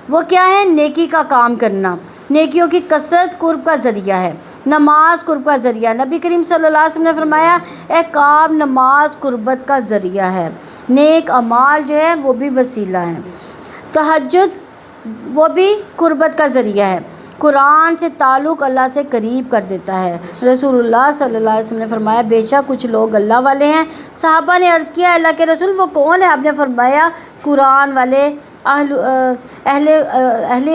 وہ کیا ہے؟ نیکی کا کام کرنا، نیکیوں کی کثرت قرب کا ذریعہ ہے۔ نماز قرب کا ذریعہ، نبی کریم صلی اللہ علیہ وسلم نے فرمایا اے کعب نماز قربت کا ذریعہ ہے۔ نیک اعمال جو ہے وہ بھی وسیلہ ہیں۔ تہجد وہ بھی قربت کا ذریعہ ہے، قرآن سے تعلق اللہ سے قریب کر دیتا ہے۔ رسول اللہ صلی اللہ علیہ وسلم نے فرمایا بے شک کچھ لوگ اللہ والے ہیں۔ صحابہ نے عرض کیا اللہ کے رسول وہ کون ہے؟ آپ نے فرمایا قرآن والے اہل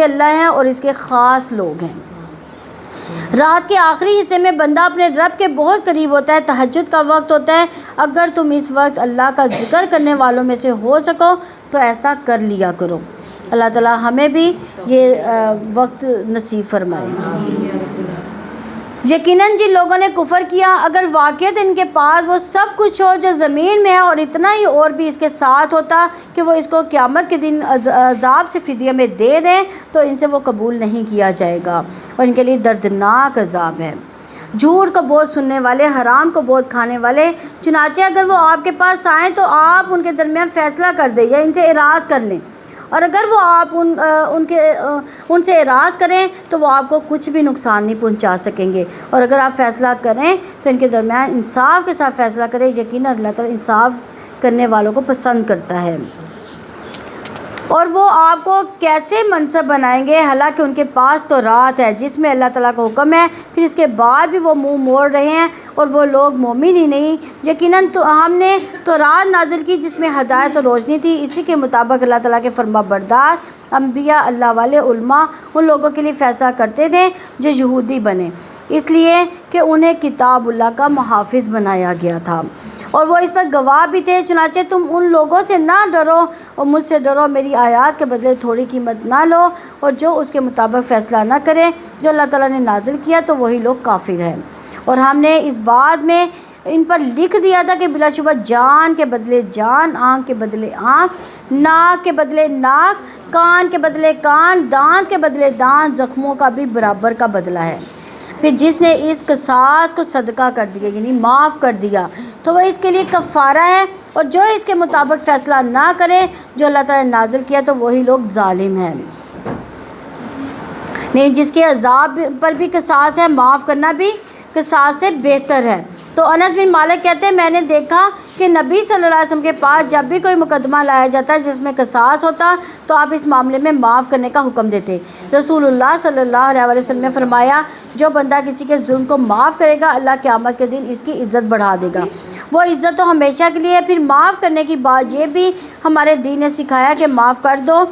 اللہ ہیں اور اس کے خاص لوگ ہیں۔ رات کے آخری حصے میں بندہ اپنے رب کے بہت قریب ہوتا ہے، تہجد کا وقت ہوتا ہے۔ اگر تم اس وقت اللہ کا ذکر کرنے والوں میں سے ہو سکو تو ایسا کر لیا کرو۔ اللہ تعالی ہمیں بھی یہ وقت نصیب فرمائے۔ یقیناً جن لوگوں نے کفر کیا، اگر واقعات ان کے پاس وہ سب کچھ ہو جو زمین میں ہے اور اتنا ہی اور بھی اس کے ساتھ ہوتا کہ وہ اس کو قیامت کے دن عذاب سے فدیہ میں دے دیں تو ان سے وہ قبول نہیں کیا جائے گا اور ان کے لیے دردناک عذاب ہے۔ جھوٹ کو بہت سننے والے، حرام کو بہت کھانے والے، چنانچہ اگر وہ آپ کے پاس آئیں تو آپ ان کے درمیان فیصلہ کر دیں یا ان سے اعراض کر لیں، اور اگر وہ آپ ان سے اعراض کریں تو وہ آپ کو کچھ بھی نقصان نہیں پہنچا سکیں گے، اور اگر آپ فیصلہ کریں تو ان کے درمیان انصاف کے ساتھ فیصلہ کریں، یقیناً اللہ تعالیٰ انصاف کرنے والوں کو پسند کرتا ہے۔ اور وہ آپ کو کیسے منصب بنائیں گے حالانکہ ان کے پاس تورات ہے جس میں اللہ تعالیٰ کا حکم ہے، پھر اس کے بعد بھی وہ منہ موڑ رہے ہیں اور وہ لوگ مومن ہی نہیں۔ یقیناً تو ہم نے تورات نازل کی جس میں ہدایت اور روشنی تھی، اسی کے مطابق اللہ تعالیٰ کے فرما بردار انبیاء، اللہ والے علماء ان لوگوں کے لیے فیصلہ کرتے تھے جو یہودی بنے، اس لیے کہ انہیں کتاب اللہ کا محافظ بنایا گیا تھا اور وہ اس پر گواہ بھی تھے۔ چنانچہ تم ان لوگوں سے نہ ڈرو اور مجھ سے ڈرو، میری آیات کے بدلے تھوڑی قیمت نہ لو، اور جو اس کے مطابق فیصلہ نہ کرے جو اللہ تعالیٰ نے نازل کیا تو وہی لوگ کافر ہیں۔ اور ہم نے اس بات میں ان پر لکھ دیا تھا کہ بلا شبہ جان کے بدلے جان، آنکھ کے بدلے آنکھ، ناک کے بدلے ناک، کان کے بدلے کان، دانت کے بدلے دانت، زخموں کا بھی برابر کا بدلہ ہے۔ پھر جس نے اس قصاص کو صدقہ کر دیا یعنی معاف کر دیا تو وہ اس کے لیے کفارہ ہے، اور جو اس کے مطابق فیصلہ نہ کرے جو اللہ تعالیٰ نے نازل کیا تو وہی لوگ ظالم ہیں۔ نہیں، جس کے عذاب پر بھی قصاص ہے، معاف کرنا بھی قصاص سے بہتر ہے۔ تو انس بن مالک کہتے ہیں میں نے دیکھا کہ نبی صلی اللہ علیہ وسلم کے پاس جب بھی کوئی مقدمہ لایا جاتا ہے جس میں قصاص ہوتا تو آپ اس معاملے میں معاف کرنے کا حکم دیتے۔ رسول اللہ صلی اللہ علیہ وسلم نے فرمایا جو بندہ کسی کے ظلم کو معاف کرے گا اللہ قیامت کے دن اس کی عزت بڑھا دے گا، وہ عزت تو ہمیشہ کے لیے ہے۔ پھر معاف کرنے کی بات یہ بھی ہمارے دین نے سکھایا کہ معاف کر دو،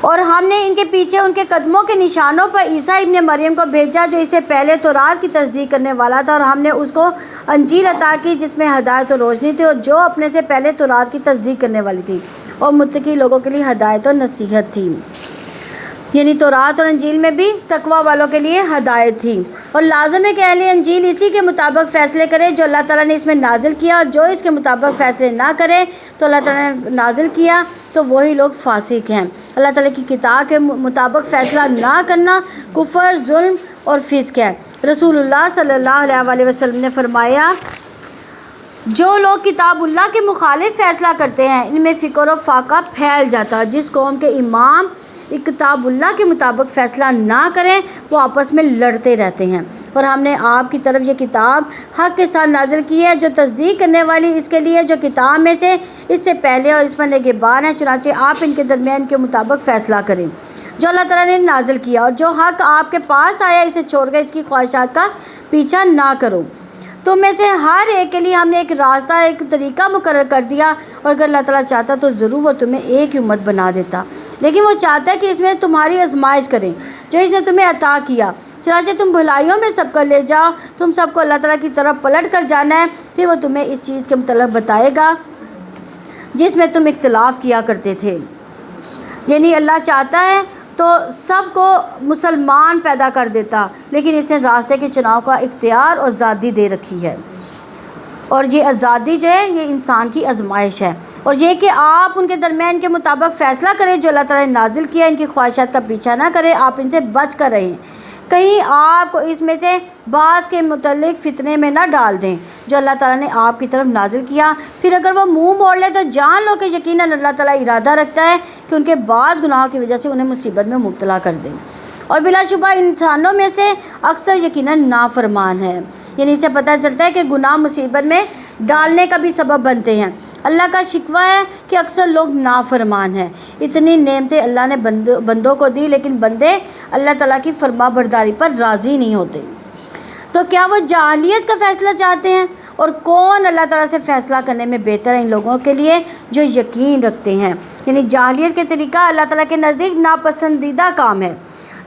اور ہم نے ان کے پیچھے ان کے قدموں کے نشانوں پر عیسیٰ ابن مریم کو بھیجا جو اس سے پہلے تورات کی تصدیق کرنے والا تھا، اور ہم نے اس کو انجیل عطا کی جس میں ہدایت و روشنی تھی اور جو اپنے سے پہلے تورات کی تصدیق کرنے والی تھی، اور متقی لوگوں کے لیے ہدایت و نصیحت تھی۔ یعنی تورات اور انجیل میں بھی تقوی والوں کے لیے ہدایت تھی، اور لازم ہے کہ اہل انجیل اسی کے مطابق فیصلے کرے جو اللہ تعالیٰ نے اس میں نازل کیا، اور جو اس کے مطابق فیصلے نہ کرے تو اللہ تعالیٰ نے نازل کیا تو وہی لوگ فاسق ہیں۔ اللہ تعالیٰ کی کتاب کے مطابق فیصلہ نہ کرنا کفر، ظلم اور فسق ہے۔ رسول اللہ صلی اللہ علیہ وسلم نے فرمایا جو لوگ کتاب اللہ کے مخالف فیصلہ کرتے ہیں ان میں فکر و فاقہ پھیل جاتا ہے۔ جس قوم کے امام کتاب اللہ کے مطابق فیصلہ نہ کریں وہ آپس میں لڑتے رہتے ہیں، اور ہم نے آپ کی طرف یہ کتاب حق کے ساتھ نازل کی ہے جو تصدیق کرنے والی اس کے لیے جو کتاب میں سے اس سے پہلے اور اس پر نگہبان ہے، چنانچہ آپ ان کے درمیان کے مطابق فیصلہ کریں جو اللہ تعالیٰ نے نازل کیا، اور جو حق آپ کے پاس آیا اسے چھوڑ کر اس کی خواہشات کا پیچھا نہ کرو۔ تم میں سے ہر ایک کے لیے ہم نے ایک راستہ، ایک طریقہ مقرر کر دیا، اور اگر اللہ تعالیٰ چاہتا تو ضرور وہ تمہیں ایک امت بنا دیتا، لیکن وہ چاہتا ہے کہ اس میں تمہاری آزمائش کریں جو اس نے تمہیں عطا کیا، چنانچہ تم بھلائیوں میں سب کو لے جاؤ، تم سب کو اللہ تعالیٰ کی طرف پلٹ کر جانا ہے، پھر وہ تمہیں اس چیز کے متعلق بتائے گا جس میں تم اختلاف کیا کرتے تھے۔ یعنی اللہ چاہتا ہے تو سب کو مسلمان پیدا کر دیتا، لیکن اس نے راستے کے چناؤ کا اختیار اور آزادی دے رکھی ہے، اور یہ آزادی جو ہے یہ انسان کی آزمائش ہے، اور یہ کہ آپ ان کے درمیان کے مطابق فیصلہ کریں جو اللہ تعالیٰ نے نازل کیا، ان کی خواہشات کا پیچھا نہ کریں، آپ ان سے بچ کر رہیں، کہیں آپ کو اس میں سے بعض کے متعلق فتنے میں نہ ڈال دیں جو اللہ تعالیٰ نے آپ کی طرف نازل کیا، پھر اگر وہ منہ موڑ لے تو جان لو کہ یقیناً اللہ تعالیٰ ارادہ رکھتا ہے کہ ان کے بعض گناہوں کی وجہ سے انہیں مصیبت میں مبتلا کر دیں، اور بلا شبہ انسانوں میں سے اکثر یقیناً نافرمان ہے۔ یعنی اس سے پتہ چلتا ہے کہ گناہ مصیبت میں ڈالنے کا بھی سبب بنتے ہیں۔ اللہ کا شکوہ ہے کہ اکثر لوگ نافرمان ہیں۔ اتنی نعمتیں اللہ نے بندوں کو دی لیکن بندے اللہ تعالیٰ کی فرما برداری پر راضی نہیں ہوتے، تو کیا وہ جاہلیت کا فیصلہ چاہتے ہیں؟ اور کون اللہ تعالیٰ سے فیصلہ کرنے میں بہتر ہے ان لوگوں کے لیے جو یقین رکھتے ہیں۔ یعنی جاہلیت کے طریقہ اللہ تعالیٰ کے نزدیک ناپسندیدہ کام ہے۔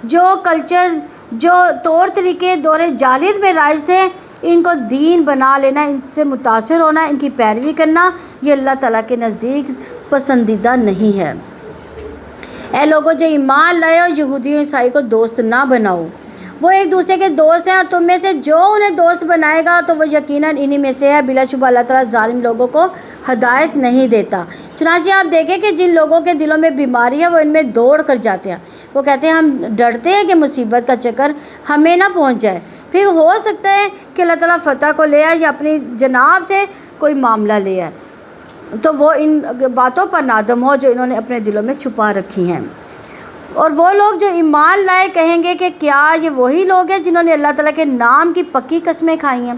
جو کلچر جو طور طریقے دور جاہلیت میں رائج تھے ان کو دین بنا لینا، ان سے متاثر ہونا، ان کی پیروی کرنا، یہ اللہ تعالیٰ کے نزدیک پسندیدہ نہیں ہے۔ اے لوگوں جو ایمان لائے ہو، یہودی و عیسائی کو دوست نہ بناؤ، وہ ایک دوسرے کے دوست ہیں، اور تم میں سے جو انہیں دوست بنائے گا تو وہ یقیناً انہی میں سے ہے۔ بلا شبہ اللہ تعالیٰ ظالم لوگوں کو ہدایت نہیں دیتا۔ چنانچہ آپ دیکھیں کہ جن لوگوں کے دلوں میں بیماری ہے وہ ان میں دوڑ کر جاتے ہیں، وہ کہتے ہیں ہم ڈرتے ہیں کہ مصیبت کا چکر ہمیں نہ پہنچ جائے۔ پھر ہو سکتا ہے کہ اللہ تعالیٰ فتح کو لے آئے یا اپنی جناب سے کوئی معاملہ لے آئے، تو وہ ان باتوں پر نادم ہو جو انہوں نے اپنے دلوں میں چھپا رکھی ہیں۔ اور وہ لوگ جو ایمان لائے کہیں گے کہ کیا یہ وہی لوگ ہیں جنہوں نے اللہ تعالیٰ کے نام کی پکی قسمیں کھائی ہیں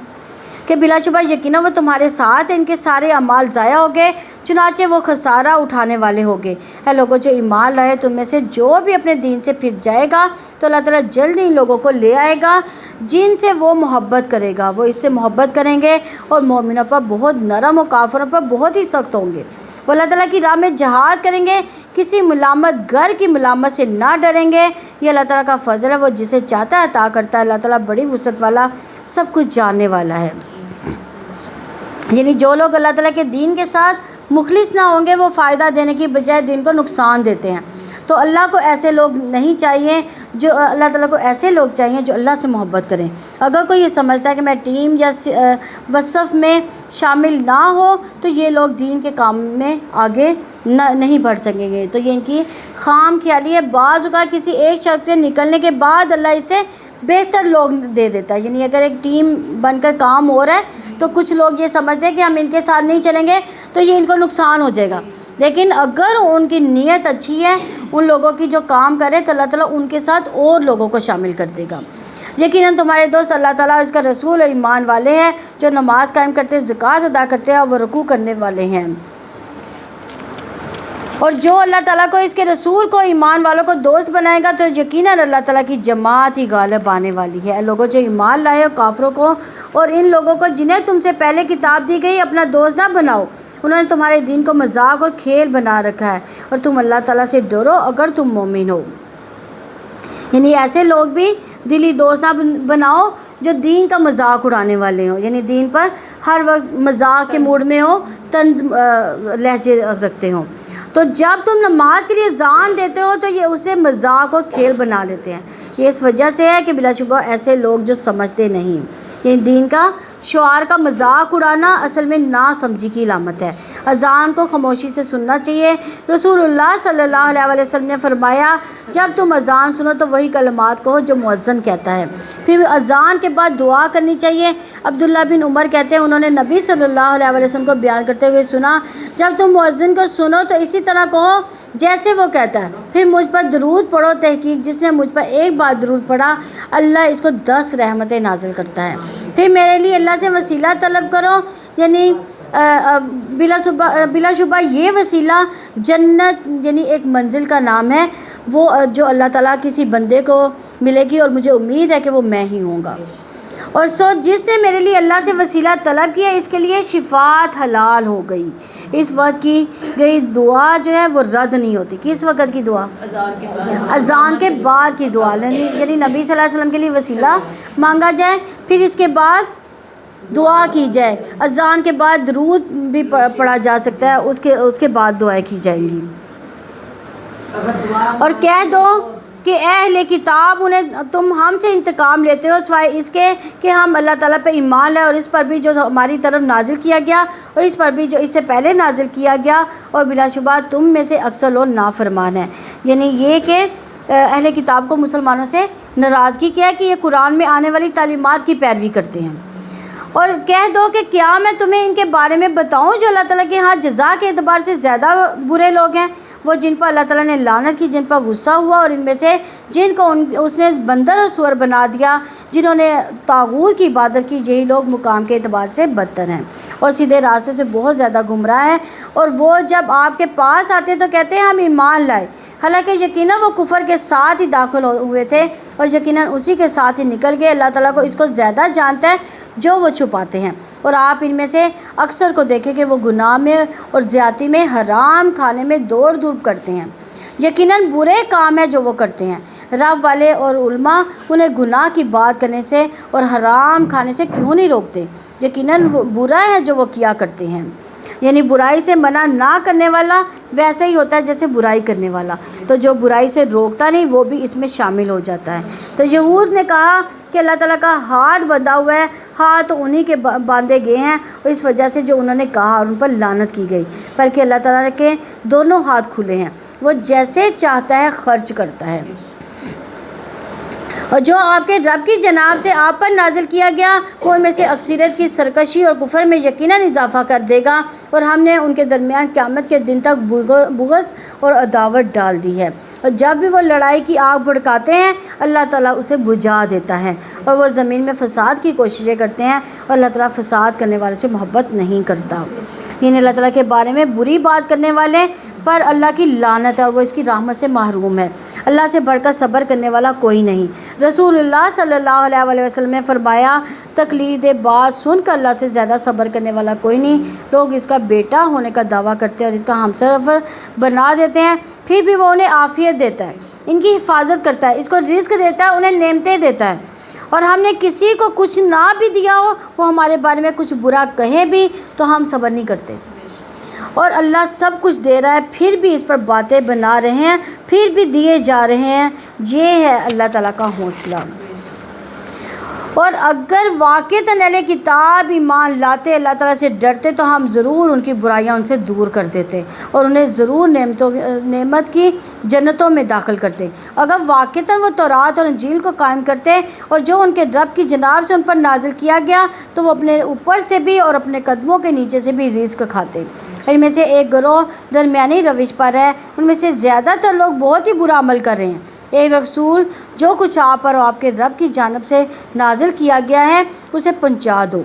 کہ بلا شبہ یقیناً وہ تمہارے ساتھ ہیں، ان کے سارے اعمال ضائع ہو گئے، چنانچہ وہ خسارہ اٹھانے والے ہو گئے۔ اے لوگوں جو ایمان لائے تم میں سے جو بھی اپنے دین سے پھر جائے گا تو اللہ تعالیٰ جلد ہی ان لوگوں کو لے آئے گا جن سے وہ محبت کرے گا، وہ اس سے محبت کریں گے اور مومنوں پر بہت نرم و کافروں پر بہت ہی سخت ہوں گے۔ وہ اللہ تعالیٰ کی راہ میں جہاد کریں گے، کسی ملامت گر کی ملامت سے نہ ڈریں گے۔ یہ اللہ تعالیٰ کا فضل ہے، وہ جسے چاہتا ہے عطا کرتا ہے۔ اللہ تعالیٰ بڑی وسعت والا، سب کچھ جاننے والا ہے۔ یعنی جو لوگ اللہ تعالیٰ کے دین کے ساتھ مخلص نہ ہوں گے وہ فائدہ دینے کی بجائے دین کو نقصان دیتے ہیں، تو اللہ کو ایسے لوگ نہیں چاہیے، جو اللہ تعالیٰ کو ایسے لوگ چاہیے جو اللہ سے محبت کریں۔ اگر کوئی یہ سمجھتا ہے کہ میں ٹیم یا وصف میں شامل نہ ہو تو یہ لوگ دین کے کام میں آگے نہیں بڑھ سکیں گے، تو یہ ان کی خام خیالی ہے۔ بعض اوقات کسی ایک شخص سے نکلنے کے بعد اللہ اسے بہتر لوگ دے دیتا ہے، یعنی اگر ایک ٹیم بن کر کام ہو رہا ہے تو کچھ لوگ یہ سمجھتے ہیں کہ ہم ان کے ساتھ نہیں چلیں گے تو یہ ان کو نقصان ہو جائے گا، لیکن اگر ان کی نیت اچھی ہے ان لوگوں کی جو کام کرے تو اللہ تعالیٰ ان کے ساتھ اور لوگوں کو شامل کر دے گا۔ یقیناً تمہارے دوست اللہ تعالیٰ اور اس کا رسول اور ایمان والے ہیں جو نماز قائم کرتے ہیں، زکوٰۃ ادا کرتے ہیں اور وہ رکوع کرنے والے ہیں۔ اور جو اللہ تعالیٰ کو اس کے رسول کو ایمان والوں کو دوست بنائے گا تو یقیناً اللہ تعالیٰ کی جماعت ہی غالب آنے والی ہے۔ لوگوں جو ایمان لائے ہو، کافروں کو اور ان لوگوں کو جنہیں تم سے پہلے کتاب دی گئی اپنا دوست نہ بناؤ، انہوں نے تمہارے دین کو مذاق اور کھیل بنا رکھا ہے، اور تم اللہ تعالیٰ سے ڈرو اگر تم مومن ہو۔ یعنی ایسے لوگ بھی دلی دوست نہ بناؤ جو دین کا مذاق اڑانے والے ہوں، یعنی دین پر ہر وقت مذاق کے موڈ میں ہو، طنز لہجے رکھتے ہوں۔ تو جب تم نماز کے لیے اذان دیتے ہو تو یہ اسے مذاق اور کھیل بنا لیتے ہیں۔ یہ اس وجہ سے ہے کہ بلا شبہ ایسے لوگ جو سمجھتے نہیں، یہ دین کا شعار کا مذاق اڑانا اصل میں ناسمجھی کی علامت ہے۔ اذان کو خاموشی سے سننا چاہیے۔ رسول اللہ صلی اللہ علیہ وسلم نے فرمایا جب تم اذان سنو تو وہی کلمات کہو جو مؤذن کہتا ہے، پھر اذان کے بعد دعا کرنی چاہیے۔ عبداللہ بن عمر کہتے ہیں انہوں نے نبی صلی اللہ علیہ وسلم کو بیان کرتے ہوئے سنا جب تم مؤذن کو سنو تو اسی طرح کہو جیسے وہ کہتا ہے، پھر مجھ پر درود پڑھو، تحقیق جس نے مجھ پر ایک بار درود پڑھا اللہ اس کو 10 رحمتیں نازل کرتا ہے۔ پھر میرے لیے اللہ سے وسیلہ طلب کرو، یعنی بلا شبہ یہ وسیلہ جنت یعنی ایک منزل کا نام ہے، وہ جو اللہ تعالیٰ کسی بندے کو ملے گی، اور مجھے امید ہے کہ وہ میں ہی ہوں گا۔ اور جس نے میرے لیے اللہ سے وسیلہ طلب کیا اس کے لیے شفاعت حلال ہو گئی۔ اس وقت کی گئی دعا جو ہے وہ رد نہیں ہوتی۔ کس وقت کی دعا؟ اذان کے بعد کی دعا، یعنی نبی صلی اللہ علیہ وسلم کے لیے وسیلہ مانگا جائے، پھر اس کے بعد دعا کی جائے۔ اذان کے بعد درود بھی پڑھا جا سکتا ہے، اس کے بعد دعائیں کی جائیں گی۔ اور کہہ دو کہ اے اہل کتاب انہیں تم ہم سے انتقام لیتے ہو سوائے اس کے کہ ہم اللہ تعالیٰ پہ ایمان لائے اور اس پر بھی جو ہماری طرف نازل کیا گیا اور اس پر بھی جو اس سے پہلے نازل کیا گیا، اور بلا شبہ تم میں سے اکثر لوگ نافرمان ہیں۔ یعنی یہ کہ اہل کتاب کو مسلمانوں سے ناراضگی کیا ہے کہ یہ قرآن میں آنے والی تعلیمات کی پیروی کرتے ہیں۔ اور کہہ دو کہ کیا میں تمہیں ان کے بارے میں بتاؤں جو اللہ تعالیٰ کے ہاں جزا کے اعتبار سے زیادہ برے لوگ ہیں، وہ جن پر اللہ تعالیٰ نے لعنت کی، جن پر غصہ ہوا، اور ان میں سے جن کو اس نے بندر اور سور بنا دیا، جنہوں نے طاغوت کی عبادت کی، یہی لوگ مقام کے اعتبار سے بدتر ہیں اور سیدھے راستے سے بہت زیادہ گمراہ ہیں۔ اور وہ جب آپ کے پاس آتے تو کہتے ہیں ہم ایمان لائے، حالانکہ یقیناً وہ کفر کے ساتھ ہی داخل ہوئے تھے اور یقیناً اسی کے ساتھ ہی نکل گئے۔ اللہ تعالیٰ کو اس کو زیادہ جانتا ہے جو وہ چھپاتے ہیں، اور آپ ان میں سے اکثر کو دیکھیں کہ وہ گناہ میں اور زیادتی میں، حرام کھانے میں دوڑ دھوپ کرتے ہیں۔ یقیناً برے کام ہے جو وہ کرتے ہیں۔ رب والے اور علماء انہیں گناہ کی بات کرنے سے اور حرام کھانے سے کیوں نہیں روکتے؟ یقیناً وہ برا ہے جو وہ کیا کرتے ہیں۔ یعنی برائی سے منع نہ کرنے والا ویسا ہی ہوتا ہے جیسے برائی کرنے والا، تو جو برائی سے روکتا نہیں وہ بھی اس میں شامل ہو جاتا ہے۔ تو یہود نے کہا کہ اللہ تعالیٰ کا ہاتھ بندھا ہوا ہے، ہاتھ تو انہی کے باندھے گئے ہیں، اور اس وجہ سے جو انہوں نے کہا اور ان پر لعنت کی گئی، بلکہ اللہ تعالیٰ کے دونوں ہاتھ کھلے ہیں، وہ جیسے چاہتا ہے خرچ کرتا ہے۔ اور جو آپ کے رب کی جناب سے آپ پر نازل کیا گیا وہ ان میں سے اکثریت کی سرکشی اور کفر میں یقیناً اضافہ کر دے گا، اور ہم نے ان کے درمیان قیامت کے دن تک بغض اور عداوت ڈال دی ہے۔ اور جب بھی وہ لڑائی کی آگ بھڑکاتے ہیں اللہ تعالیٰ اسے بجھا دیتا ہے، اور وہ زمین میں فساد کی کوششیں کرتے ہیں، اور اللہ تعالیٰ فساد کرنے والوں سے محبت نہیں کرتا۔ یعنی اللہ تعالیٰ کے بارے میں بری بات کرنے والے پر اللہ کی لعنت ہے اور وہ اس کی رحمت سے محروم ہے۔ اللہ سے بڑھ کر صبر کرنے والا کوئی نہیں۔ رسول اللہ صلی اللہ علیہ وسلم نے فرمایا، تقلید بات سن کر اللہ سے زیادہ صبر کرنے والا کوئی نہیں۔ لوگ اس کا بیٹا ہونے کا دعویٰ کرتے ہیں اور اس کا ہمسفر بنا دیتے ہیں، پھر بھی وہ انہیں عافیت دیتا ہے، ان کی حفاظت کرتا ہے، اس کو رزق دیتا ہے، انہیں نعمتیں دیتا ہے۔ اور ہم نے کسی کو کچھ نہ بھی دیا ہو، وہ ہمارے بارے میں کچھ برا کہے بھی تو ہم صبر نہیں کرتے، اور اللہ سب کچھ دے رہا ہے پھر بھی اس پر باتیں بنا رہے ہیں، پھر بھی دیے جا رہے ہیں۔ یہ ہے اللہ تعالیٰ کا حوصلہ۔ اور اگر واقعتاً اہل کتاب ایمان لاتے، اللہ تعالیٰ سے ڈرتے، تو ہم ضرور ان کی برائیاں ان سے دور کر دیتے اور انہیں ضرور نعمت کی جنتوں میں داخل کرتے۔ اگر واقعتاً وہ تورات اور انجیل کو قائم کرتے اور جو ان کے رب کی جناب سے ان پر نازل کیا گیا، تو وہ اپنے اوپر سے بھی اور اپنے قدموں کے نیچے سے بھی رزق کھاتے۔ ان میں سے ایک گروہ درمیانی روش پر ہے، ان میں سے زیادہ تر لوگ بہت ہی برا عمل کر رہے ہیں۔ ایک رسول جو کچھ آپ پر اور آپ کے رب کی جانب سے نازل کیا گیا ہے اسے پہنچا دو،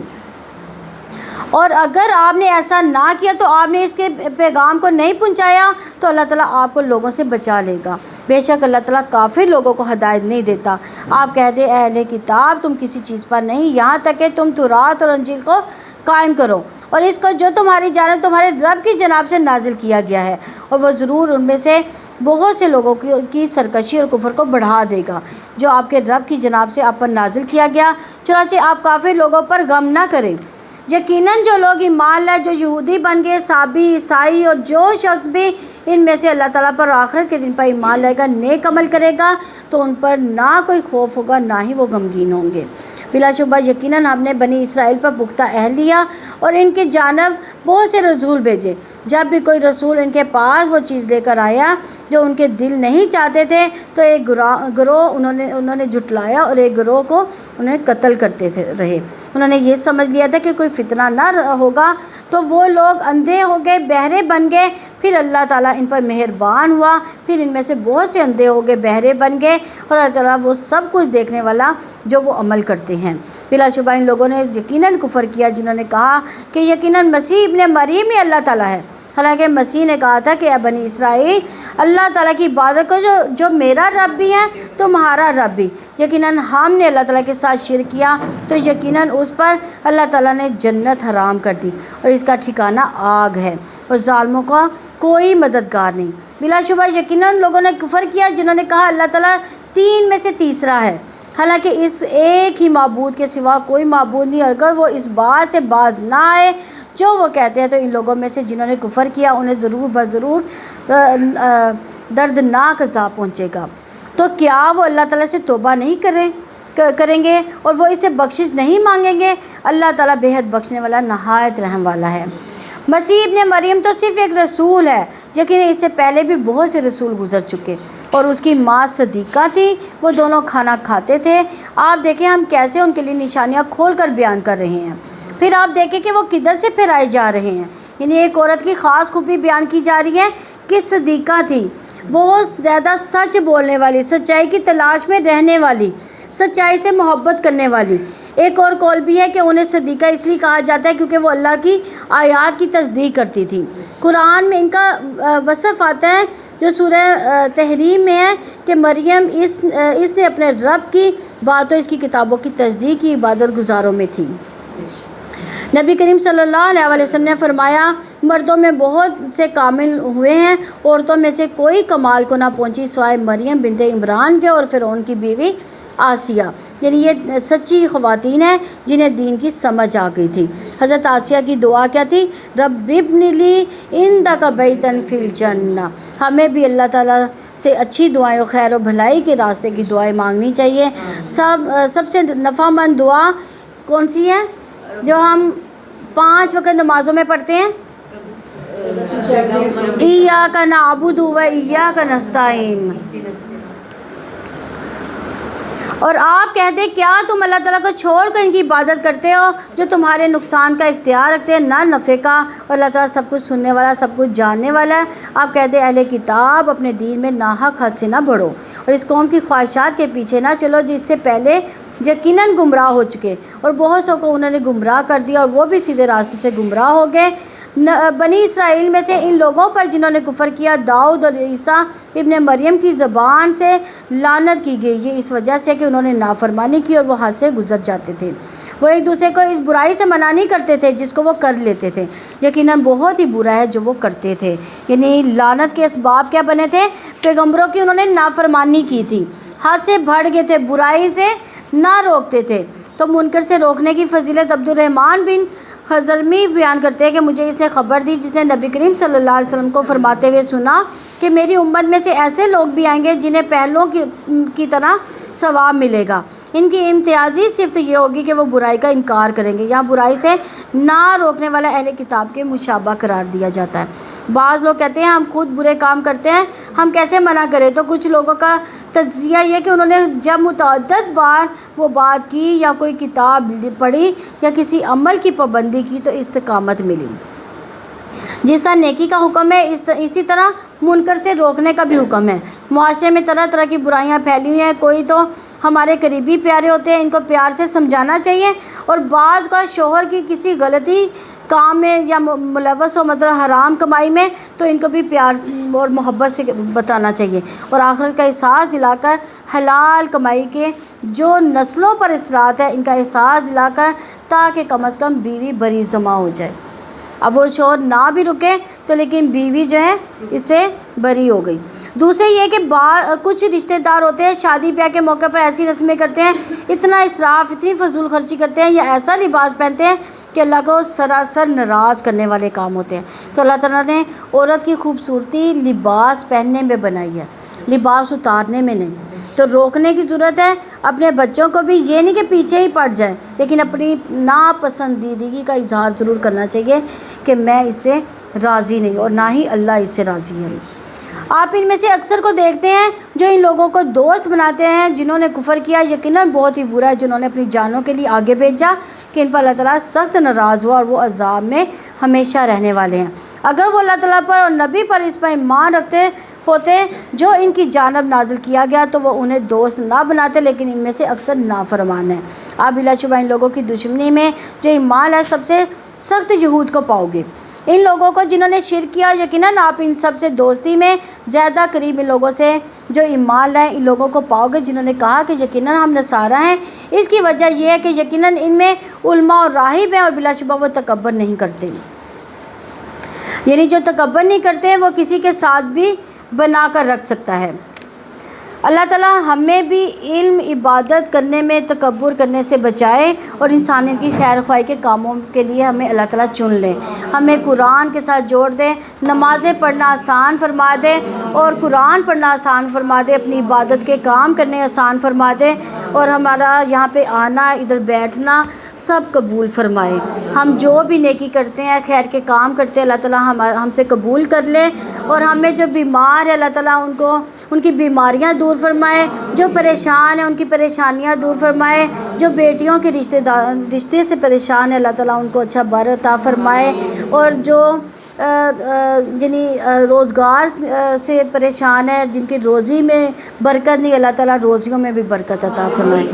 اور اگر آپ نے ایسا نہ کیا تو آپ نے اس کے پیغام کو نہیں پہنچایا تو اللہ تعالیٰ آپ کو لوگوں سے بچا لے گا۔ بے شک اللہ تعالیٰ کافر لوگوں کو ہدایت نہیں دیتا۔ آپ کہہ دیں، اے اہل کتاب تم کسی چیز پر نہیں یہاں تک کہ تم تورات اور انجیل کو قائم کرو اور اس کو جو تمہاری جانب تمہارے رب کی جناب سے نازل کیا گیا ہے، اور وہ ضرور ان میں سے بہت سے لوگوں کی سرکشی اور کفر کو بڑھا دے گا جو آپ کے رب کی جناب سے آپ پر نازل کیا گیا۔ چنانچہ آپ کافر لوگوں پر غم نہ کریں۔ یقیناً جو لوگ ایمان لائے، جو یہودی بن گئے، صابی، عیسائی، اور جو شخص بھی ان میں سے اللہ تعالیٰ پر آخرت کے دن پر ایمان لائے گا، نیک عمل کرے گا، تو ان پر نہ کوئی خوف ہوگا نہ ہی وہ غمگین ہوں گے۔ بلا شبہ یقیناً ہم نے بنی اسرائیل پر پختہ عہد لیا اور ان کی جانب بہت سے رسول بھیجے۔ جب بھی کوئی رسول ان کے پاس وہ چیز لے کر آیا جو ان کے دل نہیں چاہتے تھے تو ایک گروہ انہوں نے جھٹلایا اور ایک گروہ کو انہیں قتل کرتے رہے۔ انہوں نے یہ سمجھ لیا تھا کہ کوئی فتنہ نہ ہوگا، تو وہ لوگ اندھے ہو گئے، بہرے بن گئے۔ پھر اللہ تعالیٰ ان پر مہربان ہوا، پھر ان میں سے بہت سے اندھے ہو گئے، بہرے بن گئے، اور اللہ تعالیٰ وہ سب کچھ دیکھنے والا جو وہ عمل کرتے ہیں۔ بلا شبہ ان لوگوں نے یقیناً کفر کیا جنہوں نے کہا کہ یقیناً مسیح ابن مریم ہی اللہ تعالیٰ ہے، حالانکہ مسیح نے کہا تھا کہ اے بنی اسرائیل اللہ تعالیٰ کی عبادت کرو، جو میرا رب بھی ہے تمہارا رب بھی۔ یقیناً ہم نے اللہ تعالیٰ کے ساتھ شرک کیا تو یقیناً اس پر اللہ تعالیٰ نے جنت حرام کر دی اور اس کا ٹھکانہ آگ ہے، اور ظالموں کا کوئی مددگار نہیں۔ بلا شبہ یقیناً لوگوں نے کفر کیا جنہوں نے کہا اللہ تعالیٰ تین میں سے تیسرا ہے، حالانکہ اس ایک ہی معبود کے سوا کوئی معبود نہیں۔ اگر وہ اس بات سے باز نہ آئے جو وہ کہتے ہیں تو ان لوگوں میں سے جنہوں نے کفر کیا انہیں ضرور بضرور دردناک عذاب پہنچے گا۔ تو کیا وہ اللہ تعالیٰ سے توبہ نہیں کریں گے اور وہ اسے بخشش نہیں مانگیں گے؟ اللہ تعالیٰ بے حد بخشنے والا نہایت رحم والا ہے۔ مسیح ابن مریم تو صرف ایک رسول ہے، یقیناً اس سے پہلے بھی بہت سے رسول گزر چکے، اور اس کی ماں صدیقہ تھی، وہ دونوں کھانا کھاتے تھے۔ آپ دیکھیں ہم کیسے ان کے لیے نشانیاں کھول کر بیان کر رہے ہیں، پھر آپ دیکھیں کہ وہ کدھر سے پھرائے جا رہے ہیں۔ یعنی ایک عورت کی خاص خوبی بیان کی جا رہی ہے کہ صدیقہ تھی، بہت زیادہ سچ بولنے والی، سچائی کی تلاش میں رہنے والی، سچائی سے محبت کرنے والی۔ ایک اور قول بھی ہے کہ انہیں صدیقہ اس لیے کہا جاتا ہے کیونکہ وہ اللہ کی آیات کی تصدیق کرتی تھی۔ قرآن میں ان کا وصف آتا ہے جو سورہ تحریم میں ہے کہ مریم اس نے اپنے رب کی باتوں، اس کی کتابوں کی تصدیق کی، عبادت گزاروں میں تھی۔ نبی کریم صلی اللہ علیہ وسلم نے فرمایا، مردوں میں بہت سے کامل ہوئے ہیں، عورتوں میں سے کوئی کمال کو نہ پہنچی سوائے مریم بنت عمران کے اور فرعون کی بیوی آسیہ۔ یعنی یہ سچی خواتین ہیں جنہیں دین کی سمجھ آ گئی تھی۔ حضرت آسیہ کی دعا کیا تھی؟ رب ابن لی عندک بیتا فی الجنہ۔ ہمیں بھی اللہ تعالیٰ سے اچھی دعائیں اور خیر و بھلائی کے راستے کی دعائیں مانگنی چاہیے۔ سب سے نفع مند دعا کون سی ہے جو ہم 5 وقت نمازوں میں پڑھتے ہیں؟ ایاک نعبد و ایاک نستعین۔ اور آپ کہتے ہیں کیا تم اللہ تعالیٰ کو چھوڑ کر ان کی عبادت کرتے ہو جو تمہارے نقصان کا اختیار رکھتے ہیں نہ نفع کا، اور اللہ تعالیٰ سب کچھ سننے والا سب کچھ جاننے والا ہے۔ آپ کہتے ہیں اہل کتاب اپنے دین میں ناحق حد سے نہ بڑھو اور اس قوم کی خواہشات کے پیچھے نہ چلو جس سے پہلے یقیناً گمراہ ہو چکے، اور بہت سو کو انہوں نے گمراہ کر دیا اور وہ بھی سیدھے راستے سے گمراہ ہو گئے۔ بنی اسرائیل میں سے ان لوگوں پر جنہوں نے کفر کیا داؤد اور عیسیٰ ابن مریم کی زبان سے لعنت کی گئی، یہ اس وجہ سے کہ انہوں نے نافرمانی کی اور وہ حد سے گزر جاتے تھے۔ وہ ایک دوسرے کو اس برائی سے منع نہیں کرتے تھے جس کو وہ کر لیتے تھے، یقیناً بہت ہی برا ہے جو وہ کرتے تھے۔ یعنی لعنت کے اسباب کیا بنے تھے؟ پیغمبروں کی انہوں نے نافرمانی کی تھی، حد سے بڑھ گئے تھے، برائی سے نہ روکتے تھے۔ تو منکر سے روکنے کی فضیلت عبد الرحمن بن حضرمی بیان کرتے ہیں کہ مجھے اس نے خبر دی جس نے نبی کریم صلی اللہ علیہ وسلم کو فرماتے ہوئے سنا کہ میری امت میں سے ایسے لوگ بھی آئیں گے جنہیں پہلوں کی طرح ثواب ملے گا۔ ان کی امتیازی صفت یہ ہوگی کہ وہ برائی کا انکار کریں گے۔ یہاں برائی سے نہ روکنے والا اہل کتاب کے مشابہ قرار دیا جاتا ہے۔ بعض لوگ کہتے ہیں ہم خود برے کام کرتے ہیں، ہم کیسے منع کریں؟ تو کچھ لوگوں کا تجزیہ یہ کہ انہوں نے جب متعدد بار وہ بات کی یا کوئی کتاب پڑھی یا کسی عمل کی پابندی کی تو استقامت ملی۔ جس طرح نیکی کا حکم ہے اسی طرح منکر سے روکنے کا بھی حکم ہے۔ معاشرے میں طرح طرح کی برائیاں پھیلی ہوئی ہیں، کوئی تو ہمارے قریبی پیارے ہوتے ہیں، ان کو پیار سے سمجھانا چاہیے، اور بعض کا شوہر کی کسی غلطی کام میں یا ملوث ہو مطلب حرام کمائی میں تو ان کو بھی پیار اور محبت سے بتانا چاہیے، اور آخرت کا احساس دلا کر حلال کمائی کے جو نسلوں پر اثرات ہے ان کا احساس دلا کر تاکہ کم از کم بیوی بری جمع ہو جائے۔ اب وہ شوہر نہ بھی رکے تو لیکن بیوی جو ہے اس سے بری ہو گئی۔ دوسرے یہ کہ کچھ رشتہ دار ہوتے ہیں شادی بیاہ کے موقع پر ایسی رسمیں کرتے ہیں، اتنا اسراف اتنی فضول خرچی کرتے ہیں یا ایسا لباس پہنتے ہیں کہ اللہ کو سراسر ناراض کرنے والے کام ہوتے ہیں۔ تو اللہ تعالیٰ نے عورت کی خوبصورتی لباس پہننے میں بنائی ہے، لباس اتارنے میں نہیں۔ تو روکنے کی ضرورت ہے۔ اپنے بچوں کو بھی یہ نہیں کہ پیچھے ہی پڑ جائیں، لیکن اپنی ناپسندیدگی کا اظہار ضرور کرنا چاہیے کہ میں اس سے راضی نہیں اور نہ ہی اللہ اس سے راضی ہے۔ آپ ان میں سے اکثر کو دیکھتے ہیں جو ان لوگوں کو دوست بناتے ہیں جنہوں نے کفر کیا، یقیناً بہت ہی برا ہے جنہوں نے اپنی جانوں کے لیے آگے بھیجا کہ ان پر اللہ تعالیٰ سخت ناراض ہوا اور وہ عذاب میں ہمیشہ رہنے والے ہیں۔ اگر وہ اللہ تعالیٰ پر اور نبی پر اس پر ایمان رکھتے ہوتے جو ان کی جانب نازل کیا گیا تو وہ انہیں دوست نہ بناتے، لیکن ان میں سے اکثر نافرمان ہیں۔ آپ بلا شبہ ان لوگوں کی دشمنی میں جو ایمان ہے سب سے سخت یہود کو پاؤ گے۔ ان لوگوں کو جنہوں نے شرک کیا یقیناً آپ ان سب سے دوستی میں زیادہ قریب ان لوگوں سے جو ایمان لائے ان لوگوں کو پاؤ گے جنہوں نے کہا کہ یقیناً ہم نصارہ ہیں۔ اس کی وجہ یہ ہے کہ یقیناً ان میں علماء اور راہب ہیں اور بلا شبہ وہ تکبر نہیں کرتے، یعنی جو تکبر نہیں کرتے وہ کسی کے ساتھ بھی بنا کر رکھ سکتا ہے۔ اللہ تعالیٰ ہمیں بھی علم عبادت کرنے میں تکبر کرنے سے بچائے اور انسانیت کی خیر خواہی کے کاموں کے لیے ہمیں اللہ تعالیٰ چن لے، ہمیں قرآن کے ساتھ جوڑ دے، نمازیں پڑھنا آسان فرما دے اور قرآن پڑھنا آسان فرما دے، اپنی عبادت کے کام کرنے آسان فرما دے، اور ہمارا یہاں پہ آنا ادھر بیٹھنا سب قبول فرمائے۔ ہم جو بھی نیکی کرتے ہیں خیر کے کام کرتے ہیں اللہ تعالیٰ ہم سے قبول کر لے، اور ہمیں جو بیمار ہے اللہ تعالیٰ ان کی بیماریاں دور فرمائے، جو پریشان ہیں ان کی پریشانیاں دور فرمائے، جو بیٹیوں کے رشتے سے پریشان ہے اللہ تعالیٰ ان کو اچھا بر عطا فرمائے، اور جو یعنی روزگار سے پریشان ہے جن کی روزی میں برکت نہیں اللہ تعالیٰ روزیوں میں بھی برکت عطا فرمائے،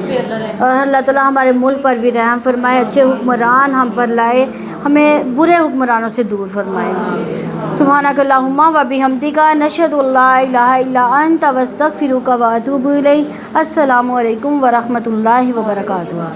اور اللہ تعالیٰ ہمارے ملک پر بھی رحم فرمائے، اچھے حکمران ہم پر لائے، ہمیں برے حکمرانوں سے دور فرمائے۔ سبحانک اللہم و بحمدک نشہد ان لا الہ الا انت واستغفرک واتوب الیک۔ السلام علیکم ورحمۃ اللہ وبرکاتہ۔